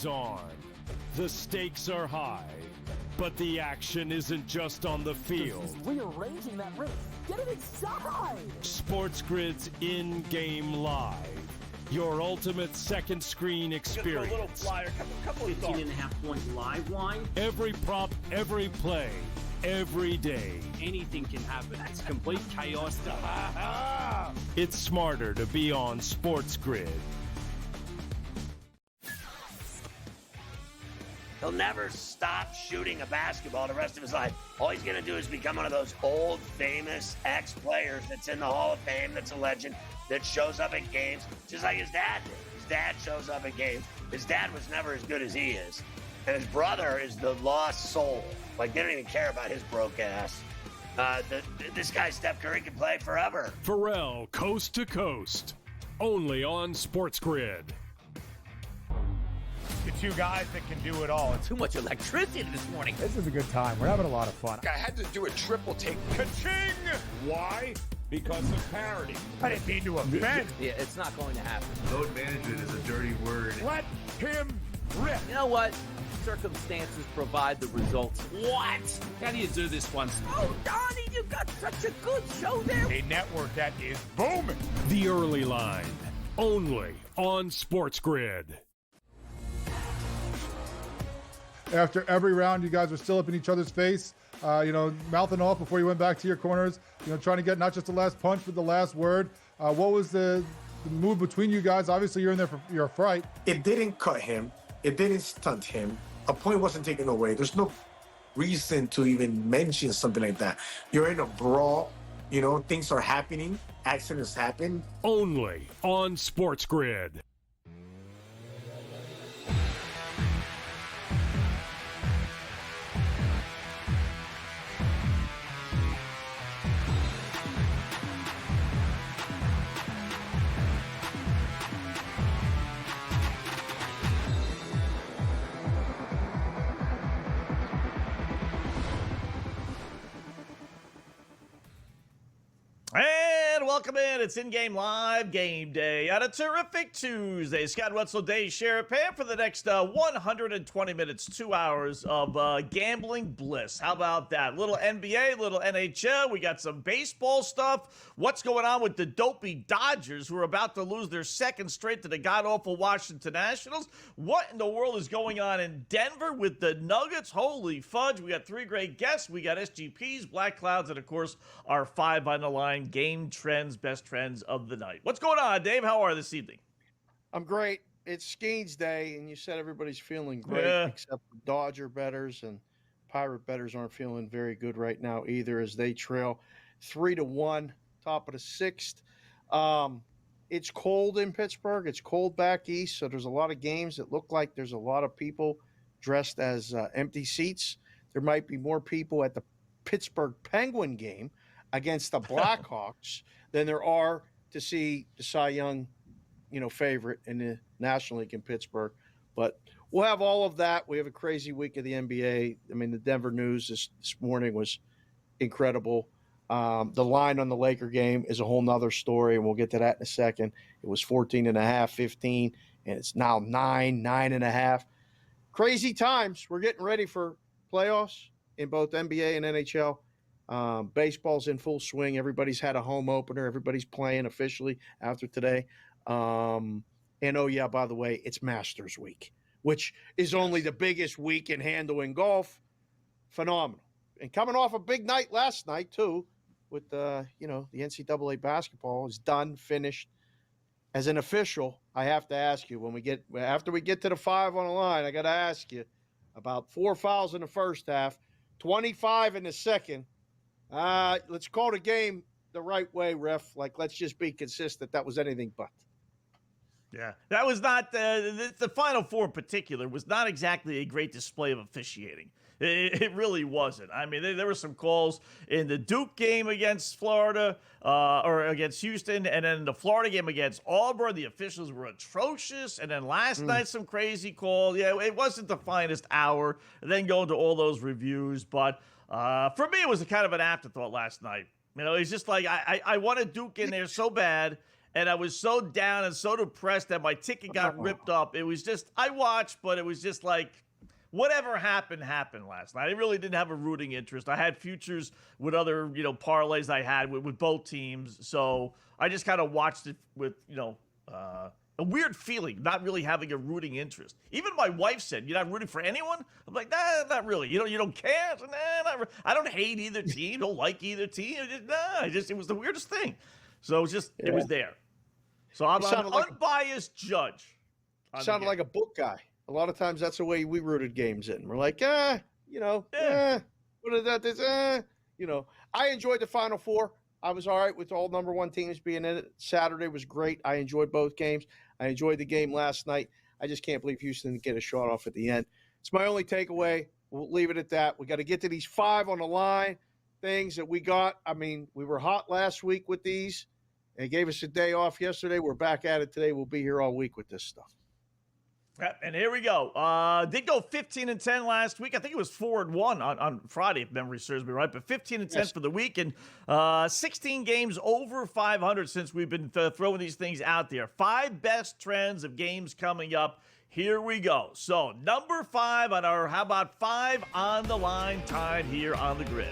On. The stakes are high, but the action isn't just on the field. He's rearranging that ring. Get it inside! SportsGrid's in-game live. Your ultimate second screen experience. A little flyer, couple of 15.5 points live line. Every prop, every play, every day. Anything can happen. That's complete chaos. It's smarter to be on SportsGrid. He'll never stop shooting a basketball the rest of his life. All he's going to do is become one of those old, famous ex-players that's in the Hall of Fame, that's a legend, that shows up at games, just like his dad did. His dad shows up at games. His dad was never as good as he is. And his brother is the lost soul. Like, they don't even care about his broke ass. This guy, Steph Curry, can play forever. Pharrell, coast to coast. Only on SportsGrid. The two guys that can do it all. Too much electricity this morning. This is a good time. We're having a lot of fun. I had to do a triple take. Ka-ching! Why? Because of parity. I didn't mean to offend. Yeah, it's not going to happen. Load management is a dirty word. Let him rip. You know what? Circumstances provide the results. What? How do you do this one? Oh, Donnie, you got such a good show there. A network that is booming. The early line. Only on SportsGrid. After every round, you guys were still up in each other's face, mouthing off before you went back to your corners, trying to get not just the last punch, but the last word. What was the move between you guys? Obviously, you're in there for your fight. It didn't cut him. It didn't stunt him. A point wasn't taken away. There's no reason to even mention something like that. You're in a brawl. Things are happening. Accidents happen. Only on SportsGrid. And welcome in. It's in-game live game day on a terrific Tuesday. Scott Wetzel, Dave Sharapan for the next 120 minutes, 2 hours of gambling bliss. How about that? Little NBA, little NHL. We got some baseball stuff. What's going on with the dopey Dodgers who are about to lose their second straight to the god-awful Washington Nationals? What in the world is going on in Denver with the Nuggets? Holy fudge. We got three great guests. We got SGPs, Black Clouds, and, of course, our five on the line game trends, best trends of the night. What's going on, Dave? How are you this evening? I'm great. It's Skeens Day, and you said everybody's feeling great, except the Dodger bettors and Pirate bettors aren't feeling very good right now either, as they trail 3-1, top of the sixth. It's cold in Pittsburgh. It's cold back east, so there's a lot of games that look like there's a lot of people dressed as empty seats. There might be more people at the Pittsburgh Penguin game against the Blackhawks than there are to see the Cy Young, favorite in the National League in Pittsburgh. But we'll have all of that. We have a crazy week of the NBA. I mean, the Denver news this morning was incredible. The line on the Laker game is a whole nother story, and we'll get to that in a second. It was 14.5, 15, and it's now 9.5. Crazy times. We're getting ready for playoffs in both NBA and NHL. Baseball's in full swing. Everybody's had a home opener. Everybody's playing officially after today. And, oh, yeah, by the way, it's Masters Week, which is only the biggest week in handling golf. Phenomenal. And coming off a big night last night, too, with, the NCAA basketball is done, finished. As an official, I have to ask you, after we get to the five on the line, I got to ask you about 4 fouls in the first half, 25 in the second. Let's call the game the right way, ref. Let's just be consistent. That was anything but. Yeah, that was not the Final Four in particular was not exactly a great display of officiating. It really wasn't. I mean, there were some calls in the Duke game against Florida or against Houston, and then the Florida game against Auburn. The officials were atrocious. And then last night, some crazy call. Yeah, it wasn't the finest hour. And then going to all those reviews. But for me, it was a kind of an afterthought last night. It's just like I wanted Duke in there so bad. and I was so down and so depressed that my ticket got ripped up. It was just, I watched, but it was just like, whatever happened last night. I really didn't have a rooting interest. I had futures with other, parlays I had with both teams. So I just kind of watched it with, a weird feeling, not really having a rooting interest. Even my wife said, "You're not rooting for anyone?" I'm like, "Nah, not really. You don't care." So, nah, I don't hate either team. Don't like either team. It was the weirdest thing. So it was there. So I'm an unbiased judge. Sounded like a book guy. A lot of times that's the way we rooted games in. We're like, what is that? I enjoyed the Final Four. I was all right with all number one teams being in it. Saturday was great. I enjoyed both games. I enjoyed the game last night. I just can't believe Houston didn't get a shot off at the end. It's my only takeaway. We'll leave it at that. We got to get to these 5 on the line things that we got. I mean, we were hot last week with these. They gave us a day off yesterday. We're back at it today. We'll be here all week with this stuff. And here we go. Did go 15-10 last week. I think it was 4-1 on Friday, if memory serves me right. But 15-10 for the week, and 16 games over 500 since we've been throwing these things out there. 5 best trends of games coming up. Here we go. So number 5 on our how about 5 on the line time here on the grid.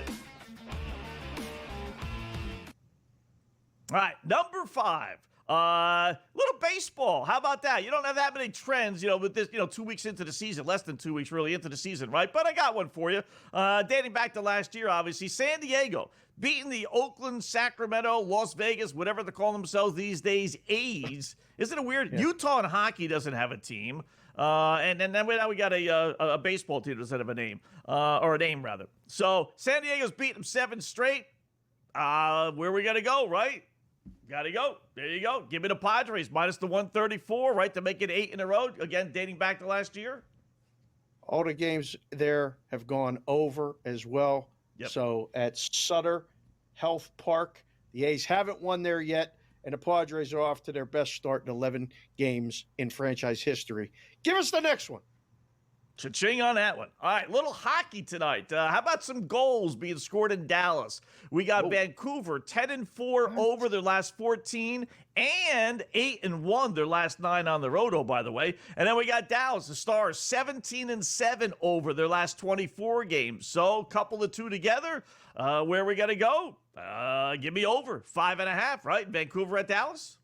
All right, number 5. Little baseball. How about that? You don't have that many trends, with this, 2 weeks into the season, less than 2 weeks really into the season, right? But I got one for you. Dating back to last year, obviously, San Diego beating the Oakland, Sacramento, Las Vegas, whatever they call themselves these days, A's. Isn't it weird? Yeah. Utah in hockey doesn't have a team. And then now we got a baseball team that doesn't have a name, or a name rather. So San Diego's beating them 7 straight. Where are we going to go, right? Got to go. There you go. Give me the Padres minus the 134, right, to make it 8 in a row. Again, dating back to last year. All the games there have gone over as well. Yep. So at Sutter Health Park, the A's haven't won there yet, and the Padres are off to their best start in 11 games in franchise history. Give us the next one. Cha-ching on that one. All right, little hockey tonight. How about some goals being scored in Dallas? We got Vancouver 10-4 over their last 14 and 8-1 their last 9 on the road, oh, by the way. And then we got Dallas, the Stars, 17-7 over their last 24 games. So, couple of two together. Where are we going to go? Give me over 5.5, right? Vancouver at Dallas?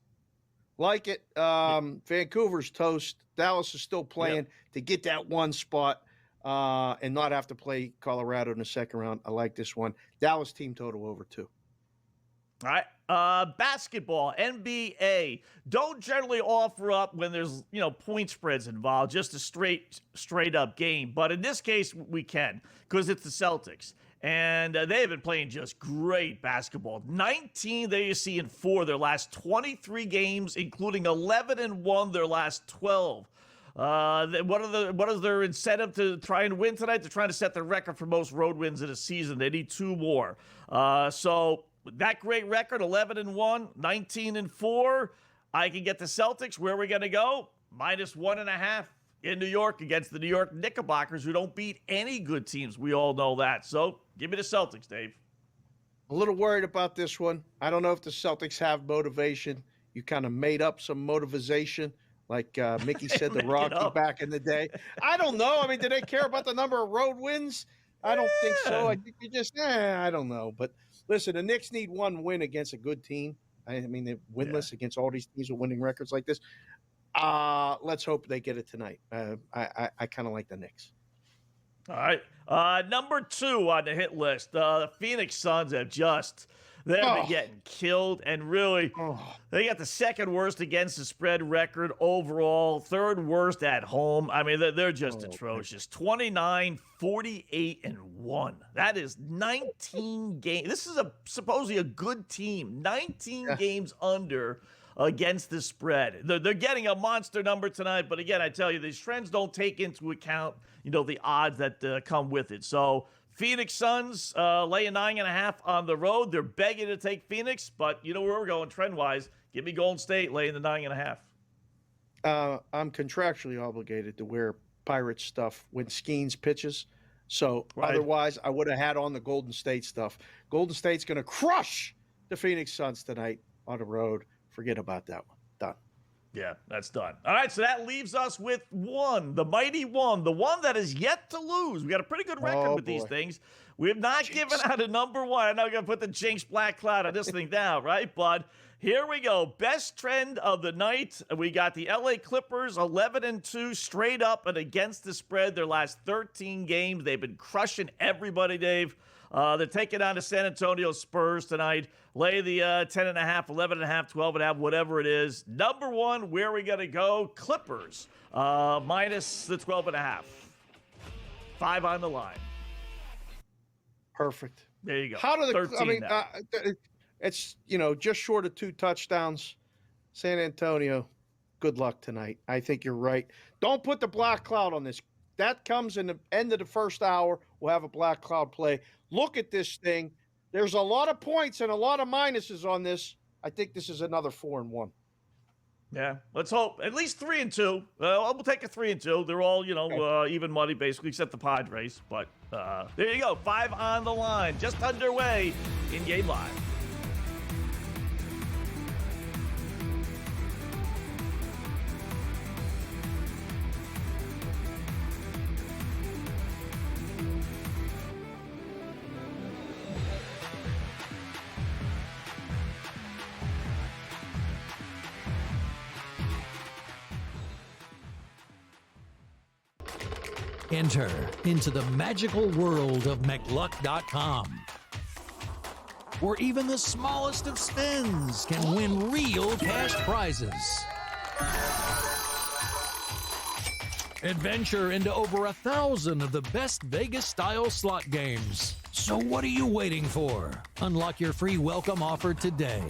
Like it. Vancouver's toast. Dallas is still playing to get that one spot and not have to play Colorado in the second round. I like this one. Dallas team total over 2. All right. Basketball, NBA. Don't generally offer up when there's, point spreads involved, just a straight up game. But in this case, we can because it's the Celtics. And they have been playing just great basketball. 19 there you see in 4 their last 23 games, including 11-1 their last 12. What is their incentive to try and win tonight? They're trying to set the record for most road wins in a season. They need 2 more. So that great record, 11-1, 19-4. I can get the Celtics. Where are we going to go? Minus 1.5. In New York against the New York Knickerbockers, who don't beat any good teams. We all know that. So give me the Celtics, Dave. A little worried about this one. I don't know if the Celtics have motivation. You kind of made up some motivation, like Mickey said, the Rocky back in the day. I don't know. I mean, do they care about the number of road wins? I don't think so. I think you just, I don't know. But listen, the Knicks need 1 win against a good team. I mean, they're winless against all these teams with winning records like this. Let's hope they get it tonight. I kind of like the Knicks. All right. Number 2 on the hit list. The Phoenix Suns have they've been getting killed, and really, they got the 2nd worst against the spread record overall, 3rd worst at home. I mean, they're just atrocious. 29, 48, and 1. That is 19 games. This is supposedly a good team. 19 games under against the spread. They're getting a monster number tonight, but again, I tell you, these trends don't take into account, the odds that come with it. So Phoenix Suns laying 9.5 on the road. They're begging to take Phoenix, but you know where we're going trend-wise. Give me Golden State laying the 9.5. I'm contractually obligated to wear Pirates stuff when Skeens pitches. So otherwise, I would have had on the Golden State stuff. Golden State's going to crush the Phoenix Suns tonight on the road. Forget about that one. Done. Yeah, that's done. All right, so that leaves us with one, the mighty one, the one that is yet to lose. We got a pretty good record with these things. We have not given out a number one. I know I'm going to put the Jinx Black Cloud on this thing now, right? But here we go. Best trend of the night. We got the LA Clippers 11-2 straight up and against the spread. Their last 13 games, they've been crushing everybody, Dave. They're taking on the San Antonio Spurs tonight. Lay the 10.5, 11.5, 12.5, whatever it is. Number one, where are we going to go? Clippers minus the 12.5. 5 on the line. Perfect. There you go. How do the 13 I mean, now. it's just short of 2 touchdowns. San Antonio, good luck tonight. I think you're right. Don't put the black cloud on this. That comes in the end of the first hour. We'll have a black cloud play. Look at this thing. There's a lot of points and a lot of minuses on this. I think this is another 4-1. Yeah, let's hope. At least 3-2. We'll take a 3-2. They're all, even money basically, except the Padres. But there you go. 5 on the line. Just underway in Game Live. Enter into the magical world of McLuck.com, where even the smallest of spins can win real cash prizes. Adventure into over 1,000 of the best Vegas-style slot games. So what are you waiting for? Unlock your free welcome offer today.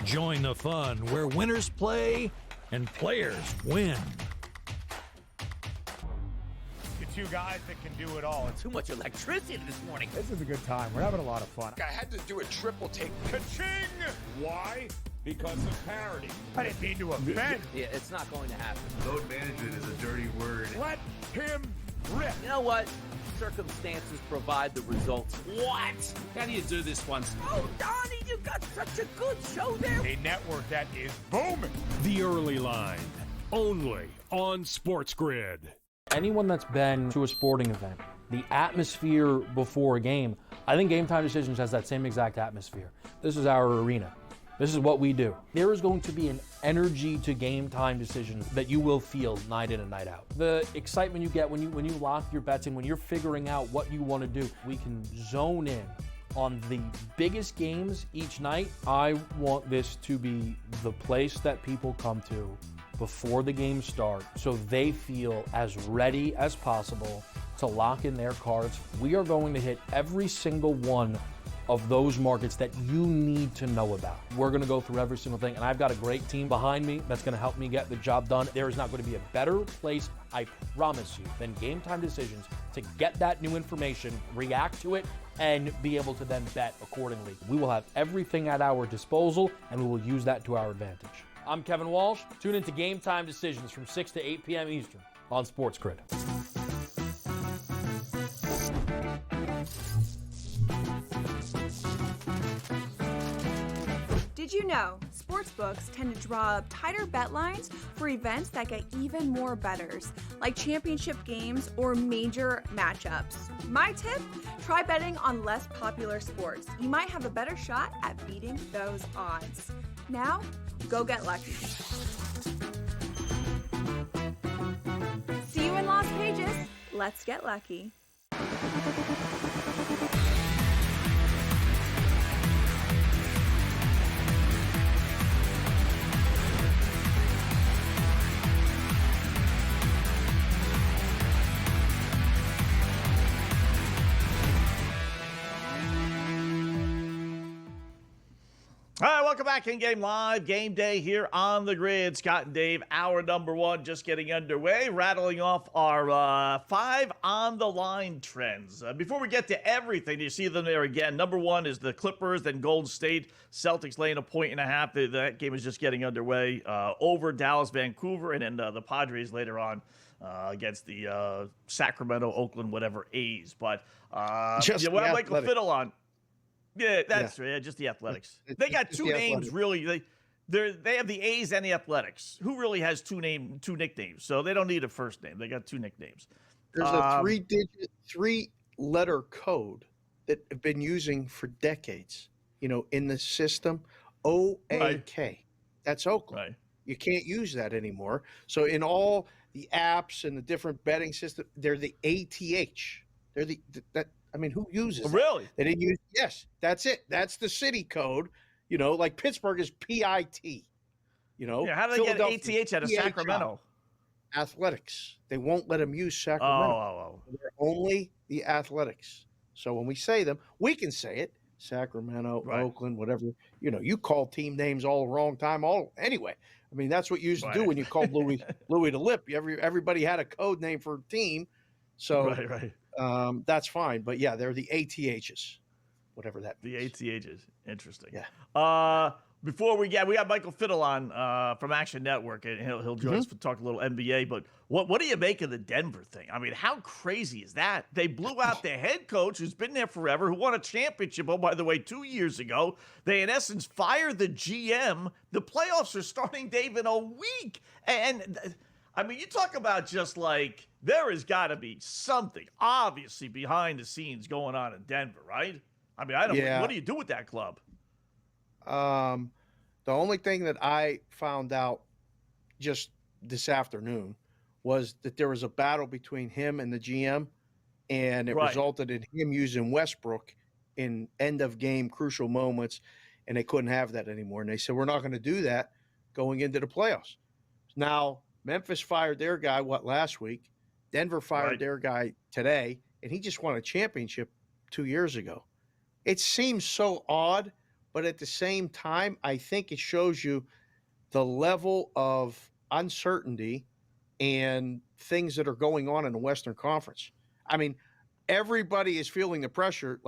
Join the fun where winners play and players win. 2 guys that can do it all. Too much electricity this morning. This is a good time. We're having a lot of fun. I had to do a triple take. Ka-ching! Why? Because of parity. I didn't mean to offend. Yeah, it's not going to happen. Load management is a dirty word. Let him rip. You know what? Circumstances provide the results. What? How do you do this one? Oh, Donnie, you got such a good show there. A network that is booming. The early line, only on SportsGrid. Anyone that's been to a sporting event, the atmosphere before a game, I think Game Time Decisions has that same exact atmosphere. This is our arena. This is what we do. There is going to be an energy to Game Time Decisions that you will feel night in and night out. The excitement you get when you lock your bets in, when you're figuring out what you want to do, we can zone in on the biggest games each night. I want this to be the place that people come to before the games start so they feel as ready as possible to lock in their cards. We are going to hit every single one of those markets that you need to know about. We're going to go through every single thing, and I've got a great team behind me that's going to help me get the job done. There is not going to be a better place, I promise you, than Game Time Decisions to get that new information, react to it, and be able to then bet accordingly. We will have everything at our disposal, and we will use that to our advantage. I'm Kevin Walsh. Tune into Game Time Decisions from 6 to 8 p.m. Eastern on SportsGrid. Did you know sportsbooks tend to draw up tighter bet lines for events that get even more bettors, like championship games or major matchups? My tip, try betting on less popular sports. You might have a better shot at beating those odds. Now, go get lucky. See you in Las Vegas. Let's get lucky. All right, welcome back in Game Live. Game Day here on the grid. Scott and Dave, hour number one, just getting underway, rattling off our 5 on the line trends. Before we get to everything, you see them there again. Number one is the Clippers, then Golden State. Celtics laying 1.5. That game is just getting underway. Over Dallas, Vancouver, and then the Padres later on against the Sacramento, Oakland, whatever A's. But we'll have Michael Fiddle on. Yeah, that's right. Yeah, just the Athletics. They got 2 names, really. they have the A's and the Athletics. Who really has two nicknames? So they don't need a first name. They got two nicknames. There's a three-letter code that have been using for decades, in the system. OAK. Right. That's Oakland. Right. You can't use that anymore. So in all the apps and the different betting systems, they're the ATH. They're who uses that? Really? They didn't use. Yes, that's it. That's the city code. Like Pittsburgh is PIT. Yeah, how do they get ATH out of Sacramento? Athletics. They won't let them use Sacramento. Oh. They're only the Athletics. So when we say them, we can say it. Sacramento, right. Oakland, whatever. You call team names all the wrong time. Anyway. That's what you used to do when you called Louis the Lip. Everybody had a code name for a team. So that's fine. But yeah, they're the ATHs, whatever that means. The ATHs. Interesting. Yeah. Before we got Michael Fiddle on from Action Network, and he'll join us to talk a little NBA. But what do you make of the Denver thing? How crazy is that? They blew out their head coach, who's been there forever, who won a championship, by the way, 2 years ago. They, in essence, fired the GM. The playoffs are starting, Dave, in a week. And, you talk about just like there has got to be something, obviously, behind the scenes going on in Denver, right? I don't know. What do you do with that club? The only thing that I found out just this afternoon was that there was a battle between him and the GM, and it resulted in him using Westbrook in end-of-game crucial moments, and they couldn't have that anymore. And they said, we're not going to do that going into the playoffs. Now, Memphis fired their guy, last week? Denver fired their guy today, and he just won a championship 2 years ago. It seems so odd. But at the same time, I think it shows you the level of uncertainty and things that are going on in the Western Conference. Everybody is feeling the pressure.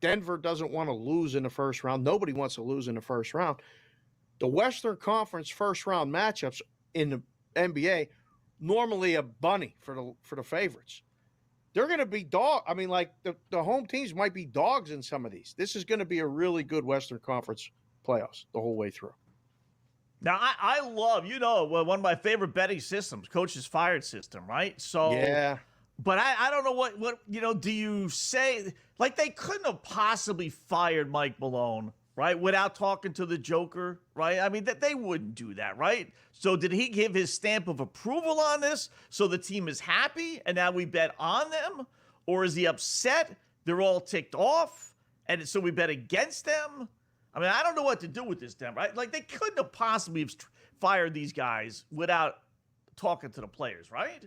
Denver doesn't want to lose in the first round. Nobody wants to lose in the first round. The Western Conference first-round matchups in the NBA, normally a bunny for the favorites. They're going to be the home teams might be dogs in some of these. This is going to be a really good Western Conference playoffs the whole way through. Now, I love, one of my favorite betting systems, Coaches Fired system, right? So, yeah. But I don't know what do you say? Like, they couldn't have possibly fired Mike Malone, right, without talking to the Joker, right? That they wouldn't do that, right? So did he give his stamp of approval on this so the team is happy and now we bet on them? Or is he upset? They're all ticked off and so we bet against them? I don't know what to do with this, Denver, right? Like, they couldn't have possibly have fired these guys without talking to the players, right?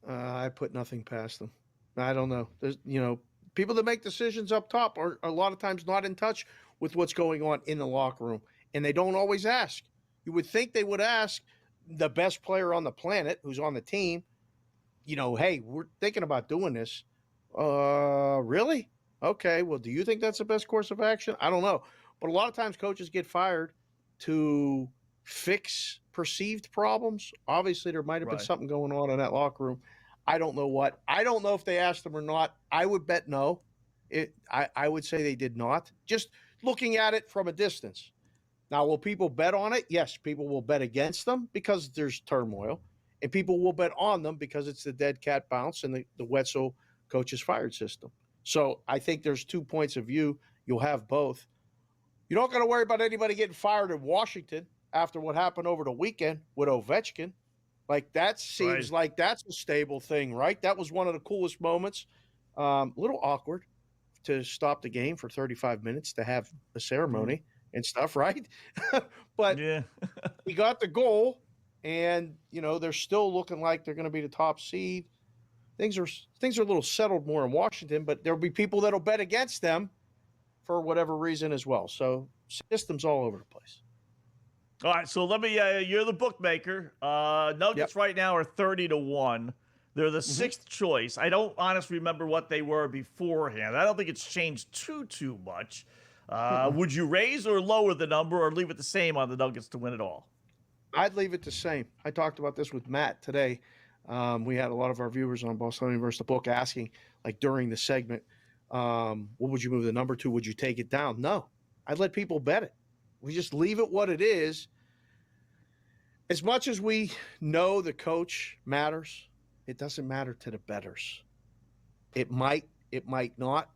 I put nothing past them. I don't know. There's, people that make decisions up top are a lot of times not in touch with what's going on in the locker room, and they don't always ask. You would think they would ask the best player on the planet who's on the team, hey, we're thinking about doing this. Really? Okay, well, do you think that's the best course of action? I don't know. But a lot of times coaches get fired to fix perceived problems. Obviously, there might have been something going on in that locker room. I don't know what. I don't know if they asked them or not. I would bet no. I would say they did not. Just looking at it from a distance. Now, will people bet on it? Yes, people will bet against them because there's turmoil. And people will bet on them because it's the dead cat bounce and the Wetzel Coaches Fired system. So I think there's 2 points of view. You'll have both. You're not going to worry about anybody getting fired in Washington after what happened over the weekend with Ovechkin. Like, that seems like that's a stable thing, right? That was one of the coolest moments. A little awkward to stop the game for 35 minutes to have a ceremony and stuff, right? But he got the goal, and, they're still looking like they're going to be the top seed. Things are a little settled more in Washington, but there'll be people that'll bet against them for whatever reason as well. So systems all over the place. All right, so let me. You're the bookmaker. Nuggets right now are 30-1. They're the sixth choice. I don't honestly remember what they were beforehand. I don't think it's changed too much. Would you raise or lower the number, or leave it the same on the Nuggets to win it all? I'd leave it the same. I talked about this with Matt today. We had a lot of our viewers on Boston versus the Book asking, like, during the segment, what would you move the number to? Would you take it down? No, I'd let people bet it. We just leave it what it is. As much as we know the coach matters, it doesn't matter to the bettors. It might not.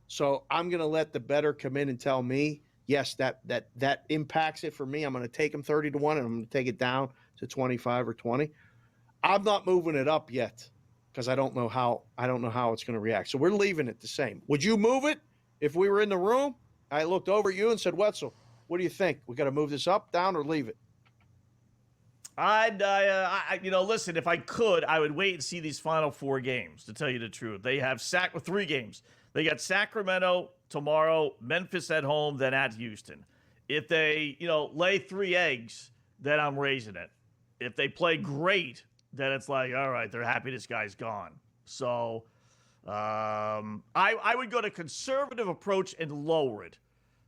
So I'm going to let the bettor come in and tell me, yes, that impacts it for me. I'm going to take him 30 to 1 and I'm going to take it down to 25 or 20. I'm not moving it up yet because I don't know how it's going to react. So we're leaving it the same. Would you move it if we were in the room? I looked over at you and said, Wetzel, what do you think? We got to move this up, down, or leave it? Listen, if I could, I would wait and see these final 4 games, to tell you the truth. They have 3 games. They got Sacramento tomorrow, Memphis at home, then at Houston. If they, lay 3 eggs, then I'm raising it. If they play great, then it's like, all right, they're happy this guy's gone. So I would go to conservative approach and lower it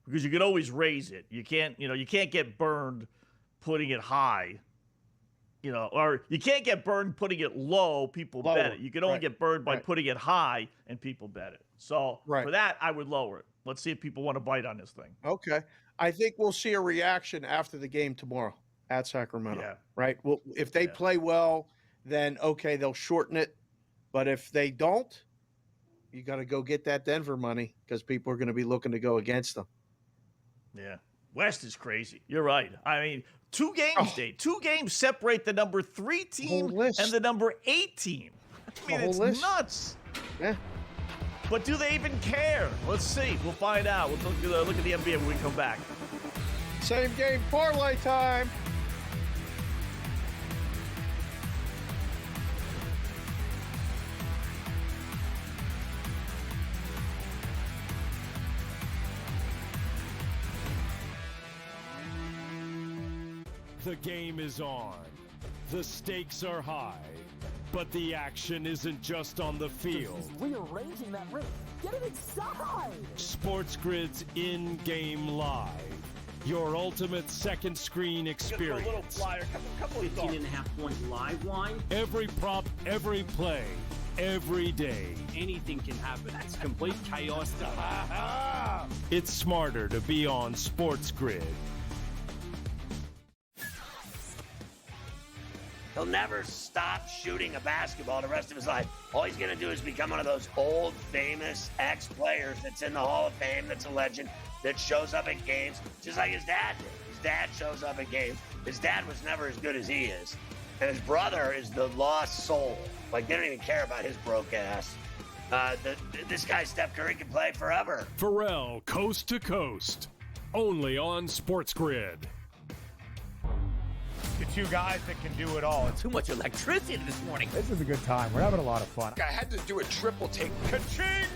because you can always raise it. You can't get burned putting it high. Or you can't get burned putting it low, people bet it. You can only get burned by putting it high, and people bet it. So for that, I would lower it. Let's see if people want to bite on this thing. Okay. I think we'll see a reaction after the game tomorrow at Sacramento. Yeah. Right? Well, if they play well, then, okay, they'll shorten it. But if they don't, you got to go get that Denver money because people are going to be looking to go against them. Yeah. West is crazy. You're right. I mean, 2 games, Dave. 2 games separate the number 3 team and the number 8 team. I mean, it's nuts. Yeah. But do they even care? Let's see. We'll find out. We'll look at the NBA when we come back. Same game parlay time. The game is on. The stakes are high. But the action isn't just on the field. He's rearranging that roof. Get it inside! SportsGrid's in-game live. Your ultimate second screen experience. A little flyer, couple 18.5-point live line. Every prop, every play, every day. Anything can happen. That's complete chaos. It's smarter to be on SportsGrid. He'll never stop shooting a basketball the rest of his life. All he's going to do is become one of those old, famous ex-players that's in the Hall of Fame, that's a legend, that shows up at games, just like his dad did. His dad shows up at games. His dad was never as good as he is. And his brother is the lost soul. Like, they don't even care about his broke ass. This guy, Steph Curry, can play forever. Pharrell, coast to coast. Only on SportsGrid. The 2 guys that can do it all. Too much electricity this morning. This is a good time. We're having a lot of fun. I had to do a triple take. Ka-ching!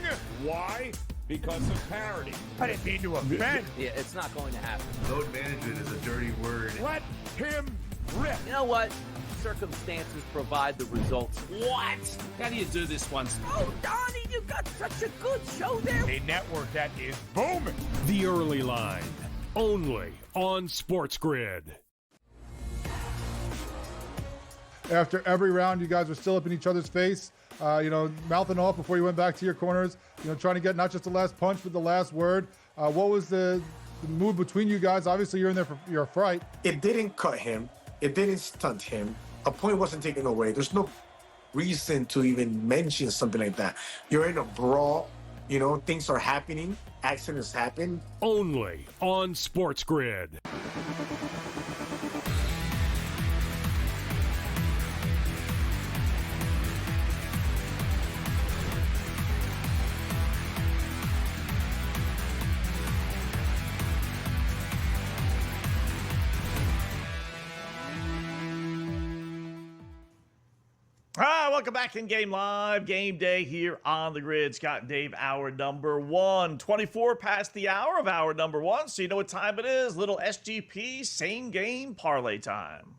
Why? Because of parity. I didn't mean to offend. Yeah, it's not going to happen. Load management is a dirty word. Let him rip. You know what? Circumstances provide the results. What? How do you do this one? Oh, Donnie, you got such a good show there. A network that is booming. The early line. Only on SportsGrid. After every round, you guys were still up in each other's face, mouthing off before you went back to your corners, trying to get not just the last punch, but the last word. What was the mood between you guys? Obviously, you're in there for your fright. It didn't cut him. It didn't stunt him. A point wasn't taken away. There's no reason to even mention something like that. You're in a brawl. Things are happening. Accidents happen. Only on SportsGrid. Welcome back in Game Live. Game Day here on the grid. Scott and Dave, hour number 1. 24 past the hour of hour number 1, so you know what time it is. Little SGP same game parlay time.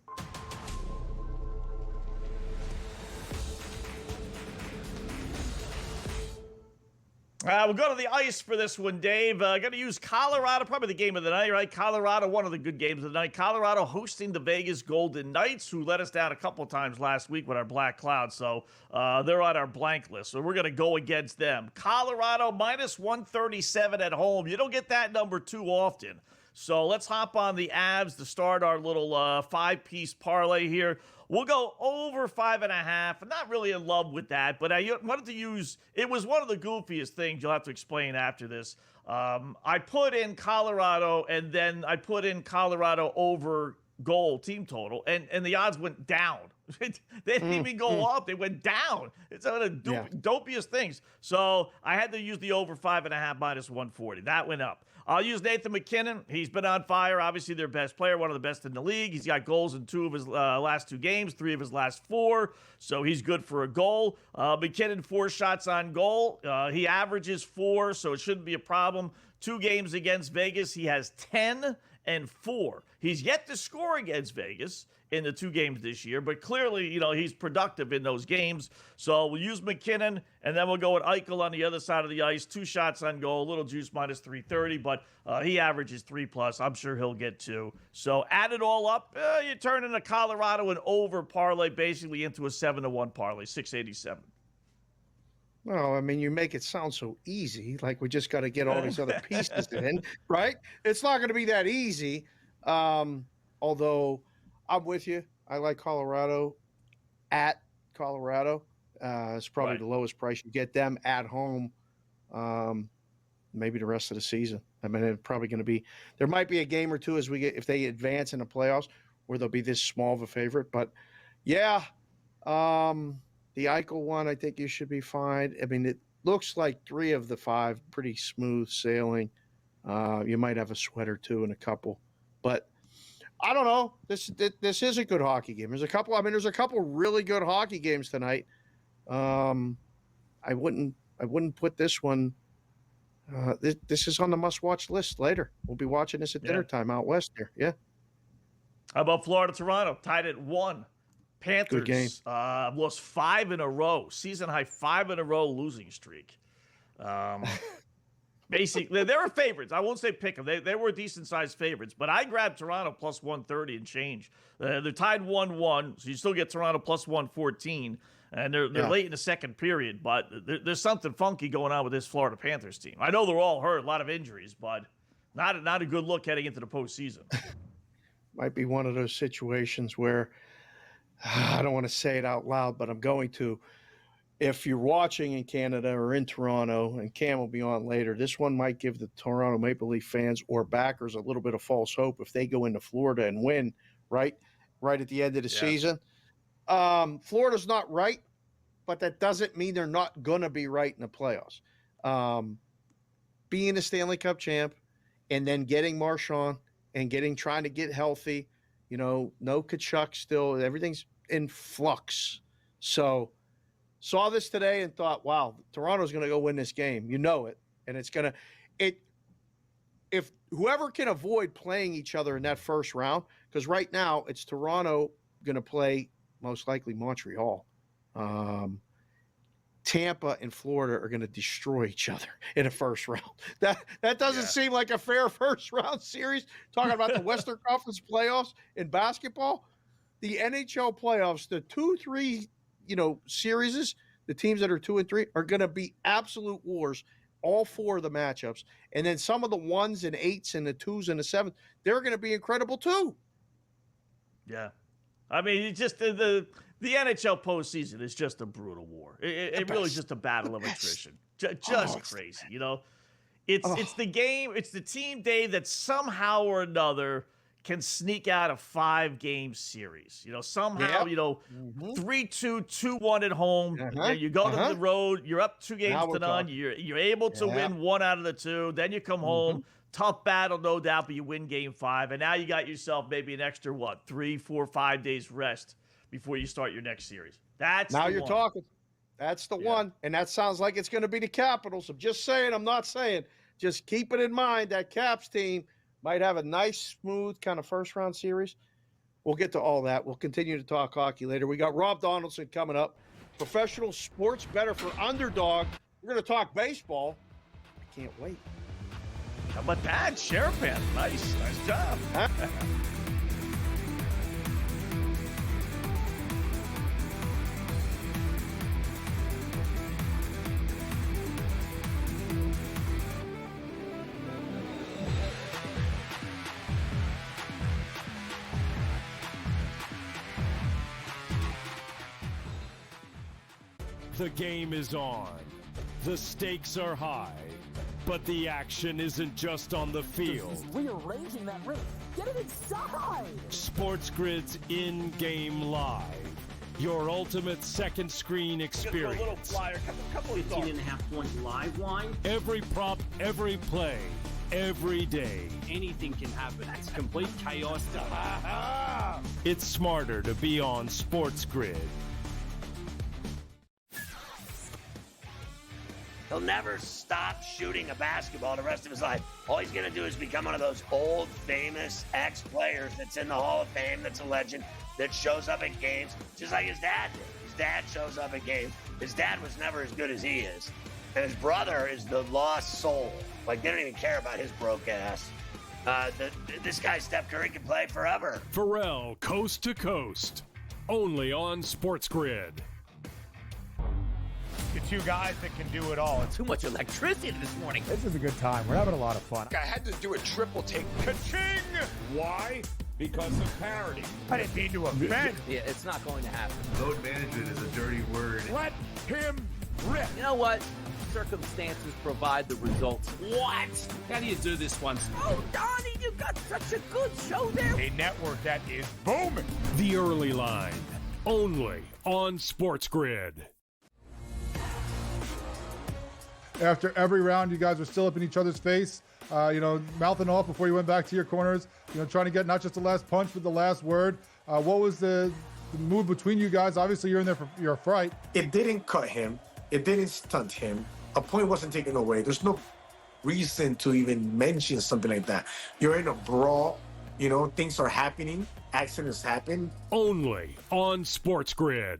We'll go to the ice for this one, Dave. Got to use Colorado, probably the game of the night, right? Colorado, one of the good games of the night. Colorado hosting the Vegas Golden Knights, who let us down a couple times last week with our black cloud. So they're on our blank list. So we're going to go against them. Colorado minus 137 at home. You don't get that number too often. So let's hop on the Avs to start our little 5-piece parlay here. We'll go over 5.5. I'm not really in love with that, but I wanted to use, it was one of the goofiest things you'll have to explain after this. I put in Colorado, and then I put in Colorado over goal team total, and the odds went down. They didn't even go up. They went down. It's one of the dopiest things. So I had to use the over 5.5 minus 140. That went up. I'll use Nathan McKinnon. He's been on fire. Obviously, their best player, one of the best in the league. He's got goals in 2 of his last 2 games, 3 of his last 4. So he's good for a goal. McKinnon, 4 shots on goal. He averages 4, so it shouldn't be a problem. 2 games against Vegas, he has 10 and 4. He's yet to score against Vegas in the 2 games this year, but clearly, he's productive in those games. So we'll use McKinnon, and then we'll go with Eichel on the other side of the ice. 2 shots on goal, little juice minus 330, but he averages 3+. I'm sure he'll get 2. So add it all up, you turn into Colorado and over parlay basically into a 7-1 parlay, 687. Well, I mean, you make it sound so easy, like we just got to get all these other pieces in, right? It's not going to be that easy. Although I'm with you. I like Colorado at Colorado. It's probably the lowest price you get them at home. Maybe the rest of the season. I mean, it's probably going to be, there might be a game or two if they advance in the playoffs where they'll be this small of a favorite. But yeah, the Eichel one, I think you should be fine. I mean, it looks like 3 of the 5 pretty smooth sailing. You might have a sweat or 2 in a couple, but I don't know. This is a good hockey game. There's a couple really good hockey games tonight. I wouldn't put this one. This is on the must-watch list later. We'll be watching this at dinner time out west here. Yeah. How about Florida-Toronto? Tied at 1. Panthers good game. Lost 5 in a row. Season high 5 in a row losing streak. Basically, they were favorites. I won't say pick them. They were decent-sized favorites. But I grabbed Toronto plus 130 and change. They're tied 1-1, so you still get Toronto plus 114. And they're late in the second period. But there's something funky going on with this Florida Panthers team. I know they're all hurt, a lot of injuries, but not a good look heading into the postseason. Might be one of those situations where, I don't want to say it out loud, but I'm going to. If you're watching in Canada or in Toronto, and Cam will be on later, this one might give the Toronto Maple Leaf fans or backers a little bit of false hope if they go into Florida and win, right at the end of the season. Florida's not right, but that doesn't mean they're not going to be right in the playoffs. Being a Stanley Cup champ and then getting Marchand and trying to get healthy, no Kachuk still, everything's in flux. So saw this today and thought, wow, Toronto's going to go win this game. It. And it's going to – if whoever can avoid playing each other in that first round, because right now it's Toronto going to play most likely Montreal. Tampa and Florida are going to destroy each other in a first round. That doesn't seem like a fair first round series. Talking about the Western Conference playoffs in basketball, the NHL playoffs, the 2-3 series, the teams that are 2 and 3 are going to be absolute wars. All 4 of the matchups, and then some of the 1s and 8s and the 2s and the 7s, they're going to be incredible too. Yeah, I mean, it's just the NHL postseason is just a brutal war. It really is just a battle of attrition. Just crazy, It's the game. It's the team day that somehow or another can sneak out a 5-game series. Somehow, 3-2, 2-1 at home. Then you go to the road. You're up 2 games to none. You're able to win 1 out of the 2. Then you come home. Tough battle, no doubt, but you win game 5. And now you got yourself maybe an extra, 3, 4, 5 days rest before you start your next series. Now you're talking. That's the one. And that sounds like it's going to be the Capitals. I'm just saying, I'm not saying. Just keep it in mind that Caps team might have a nice, smooth kind of first-round series. We'll get to all that. We'll continue to talk hockey later. We got Rob Donaldson coming up, professional sports bettor for Underdog. We're going to talk baseball. I can't wait. How about that? Sharapan. Nice job. The game is on. The stakes are high. But the action isn't just on the field. He's rearranging that roof. Get it inside! SportsGrid's in-game live. Your ultimate second screen experience. A little flyer, couple of 15.5-point live line. Every prop, every play, every day. Anything can happen. It's complete chaos. It's smarter to be on SportsGrid. He'll never stop shooting a basketball the rest of his life. All he's going to do is become one of those old, famous ex-players that's in the Hall of Fame, that's a legend, that shows up at games just like his dad did. His dad shows up at games. His dad was never as good as he is. And his brother is the lost soul. Like, they don't even care about his broke ass. This guy, Steph Curry, can play forever. Pharrell, coast to coast. Only on SportsGrid. The two guys that can do it all. Too much electricity this morning. This is a good time. We're having a lot of fun. I had to do a triple take. Ka-ching! Why? Because of parity. I didn't mean to offend. Yeah, it's not going to happen. Load management is a dirty word. Let him rip. You know what? Circumstances provide the results. What? How do you do this one? Oh, Donnie, you got such a good show there. A network that is booming. The early line. Only on SportsGrid. After every round, you guys were still up in each other's face, mouthing off before you went back to your corners, trying to get not just the last punch, but the last word. What was the move between you guys? Obviously, you're in there for your fright. It didn't cut him. It didn't stunt him. A point wasn't taken away. There's no reason to even mention something like that. You're in a brawl. Things are happening. Accidents happen. Only on SportsGrid.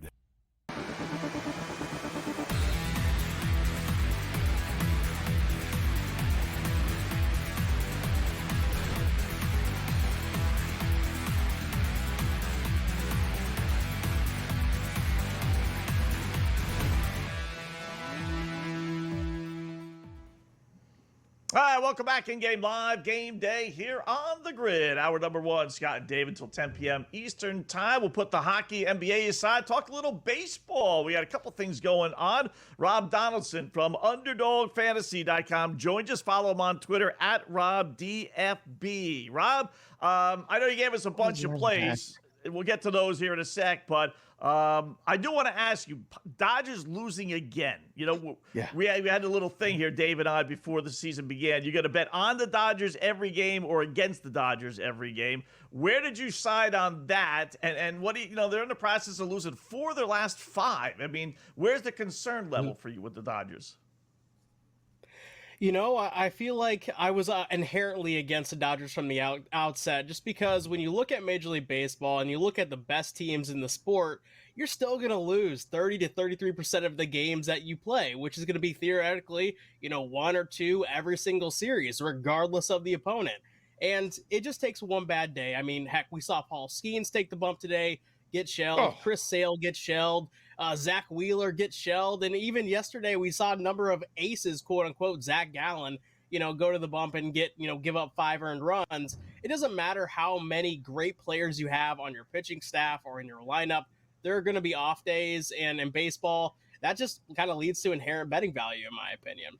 All right, welcome back in-game live game day here on the grid. Hour number one, Scott and Dave until 10 p.m. Eastern time. We'll put the hockey NBA aside, talk a little baseball. We got a couple things going on. Rob Donaldson from UnderdogFantasy.com joined us. Follow him on Twitter at RobDFB. Rob, I know you gave us a bunch of plays. We'll get to those here in a sec, but I do want to ask you, Dodgers losing again. We had a little thing here, Dave and I, before the season began. You're going to bet on the Dodgers every game or against the Dodgers every game. Where did you side on that? And what do they're in the process of losing 4 of their last 5. I mean, where's the concern level for you with the Dodgers? I feel like I was inherently against the Dodgers from the outset, just because when you look at Major League Baseball and you look at the best teams in the sport, you're still going to lose 30 to 33% of the games that you play, which is going to be theoretically, 1 or 2 every single series, regardless of the opponent. And it just takes one bad day. I mean, heck, we saw Paul Skeens take the bump today, get shelled. Chris Sale get shelled. Zach Wheeler gets shelled. And even yesterday, we saw a number of aces, quote unquote, Zach Gallen, go to the bump and get, give up 5 earned runs. It doesn't matter how many great players you have on your pitching staff or in your lineup. There are going to be off days. And in baseball, that just kind of leads to inherent betting value, in my opinion.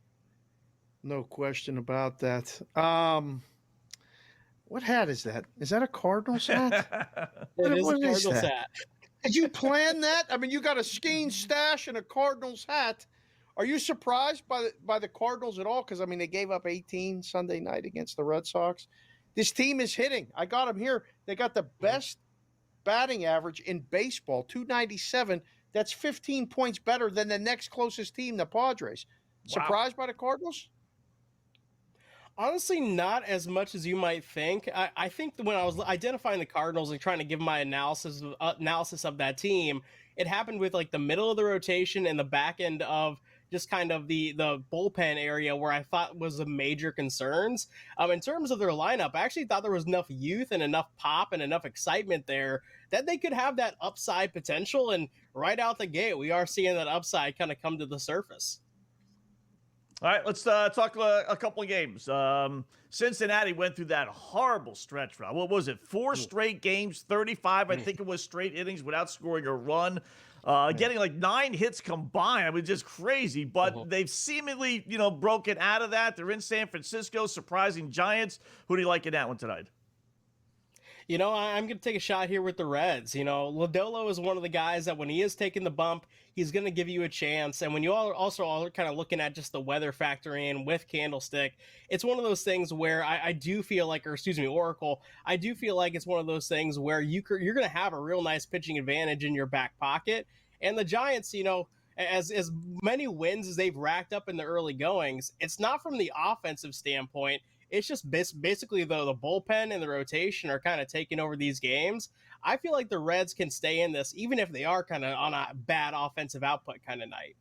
No question about that. What hat is that? Is that a Cardinals hat? It is a Cardinals hat. Did you plan that? I mean, you got a Skeens stash and a Cardinals hat. Are you surprised by the Cardinals at all? Because, I mean, they gave up 18 Sunday night against the Red Sox. This team is hitting. I got them here. They got the best batting average in baseball, 297. That's 15 points better than the next closest team, the Padres. Surprised by the Cardinals? Honestly, not as much as you might think. I think that when I was identifying the Cardinals and trying to give my analysis of that team, it happened with like the middle of the rotation and the back end of just kind of the bullpen area where I thought was the major concerns. In terms of their lineup, I actually thought there was enough youth and enough pop and enough excitement there that they could have that upside potential. And right out the gate, we are seeing that upside kind of come to the surface. All right, let's talk a couple of games. Cincinnati went through that horrible stretch, Rob. What was it? 4 straight games, 35, I think it was, straight innings without scoring a run. getting like 9 hits combined. I mean, just crazy. But they've seemingly, broken out of that. They're in San Francisco, surprising Giants. Who do you like in that one tonight? I'm going to take a shot here with the Reds. Lodolo is one of the guys that when he is taking the bump, he's going to give you a chance. And when you all are kind of looking at just the weather factor in with Candlestick, it's one of those things where I do feel like, Oracle, I do feel like it's one of those things where you're going to have a real nice pitching advantage in your back pocket. And the Giants, as many wins as they've racked up in the early goings, it's not from the offensive standpoint. It's just basically the bullpen and the rotation are kind of taking over these games. I feel like the Reds can stay in this, even if they are kind of on a bad offensive output kind of night.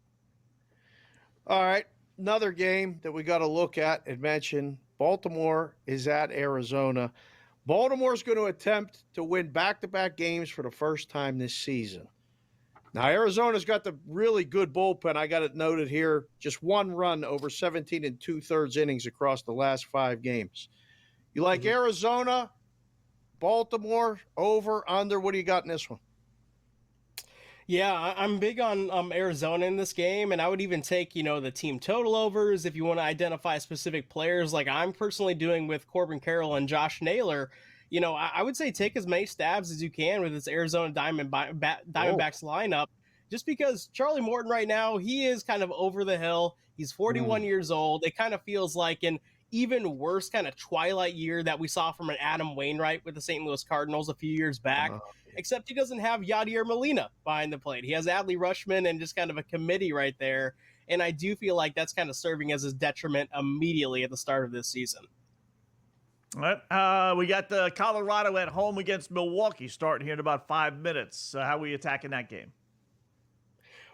All right, another game that we got to look at and mention. Baltimore is at Arizona. Baltimore's going to attempt to win back-to-back games for the first time this season. Now, Arizona's got the really good bullpen. I got it noted here. Just 1 run over 17 2/3 innings across the last 5 games. You like Arizona, Baltimore, over, under? What do you got in this one? Yeah, I'm big on Arizona in this game, and I would even take, the team total overs if you want to identify specific players like I'm personally doing with Corbin Carroll and Josh Naylor. I would say take as many stabs as you can with this Arizona Diamondbacks lineup, just because Charlie Morton right now, he is kind of over the hill. He's 41 years old. It kind of feels like an even worse kind of twilight year that we saw from an Adam Wainwright with the St. Louis Cardinals a few years back, except he doesn't have Yadier Molina behind the plate. He has Adley Rutschman and just kind of a committee right there. And I do feel like that's kind of serving as his detriment immediately at the start of this season. All right. We got the Colorado at home against Milwaukee starting here in about 5 minutes. How are we attacking that game?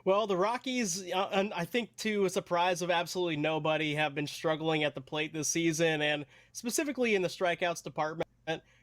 Well, the Rockies, I think to a surprise of absolutely nobody, have been struggling at the plate this season, and specifically in the strikeouts department.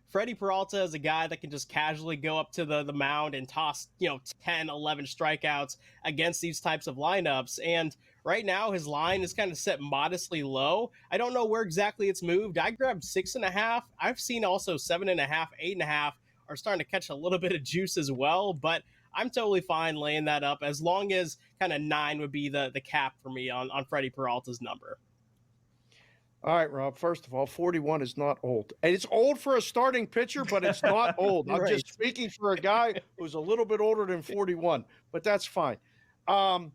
Freddie Peralta is a guy that can just casually go up to the mound and toss, 10, 11 strikeouts against these types of lineups. And right now his line is kind of set modestly low. I don't know where exactly it's moved. I grabbed 6.5. I've seen also 7.5, 8.5 are starting to catch a little bit of juice as well, but I'm totally fine laying that up as long as kind of 9 would be the cap for me on Freddie Peralta's number. All right, Rob. First of all, 41 is not old. And it's old for a starting pitcher, but it's not old. I'm just speaking for a guy who's a little bit older than 41, but that's fine. Got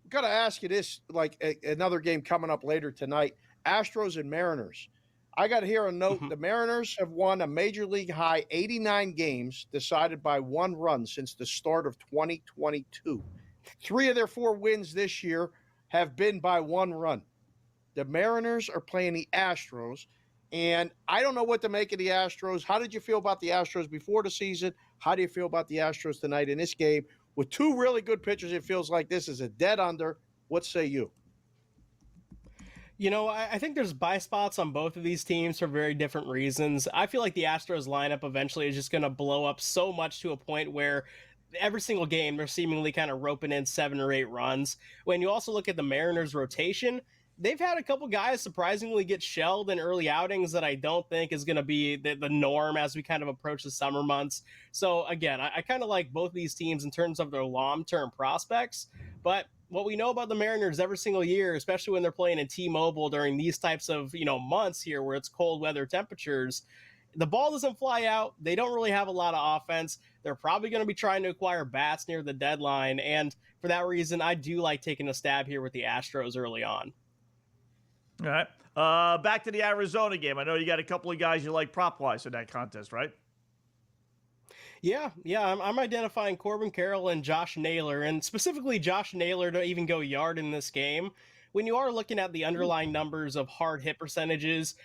to ask you this, like another game coming up later tonight, Astros and Mariners. I got here a note. The Mariners have won a major league high 89 games decided by 1 run since the start of 2022. 3 of their 4 wins this year have been by 1 run. The Mariners are playing the Astros, and I don't know what to make of the Astros. How did you feel about the Astros before the season? How do you feel about the Astros tonight in this game? With 2 really good pitchers, it feels like this is a dead under. What say you? I think there's buy spots on both of these teams for very different reasons. I feel like the Astros lineup eventually is just going to blow up so much to a point where every single game they're seemingly kind of roping in 7 or 8 runs. When you also look at the Mariners rotation, they've had a couple guys surprisingly get shelled in early outings that I don't think is going to be the norm as we kind of approach the summer months. So again, I kind of like both these teams in terms of their long-term prospects, but what we know about the Mariners every single year, especially when they're playing in T-Mobile during these types of, months here where it's cold weather temperatures, the ball doesn't fly out. They don't really have a lot of offense. They're probably going to be trying to acquire bats near the deadline. And for that reason, I do like taking a stab here with the Astros early on. All right. Back to the Arizona game. I know you got a couple of guys you like prop-wise in that contest, right? Yeah, I'm identifying Corbin Carroll and Josh Naylor, and specifically Josh Naylor to even go yard in this game. When you are looking at the underlying numbers of hard hit percentages,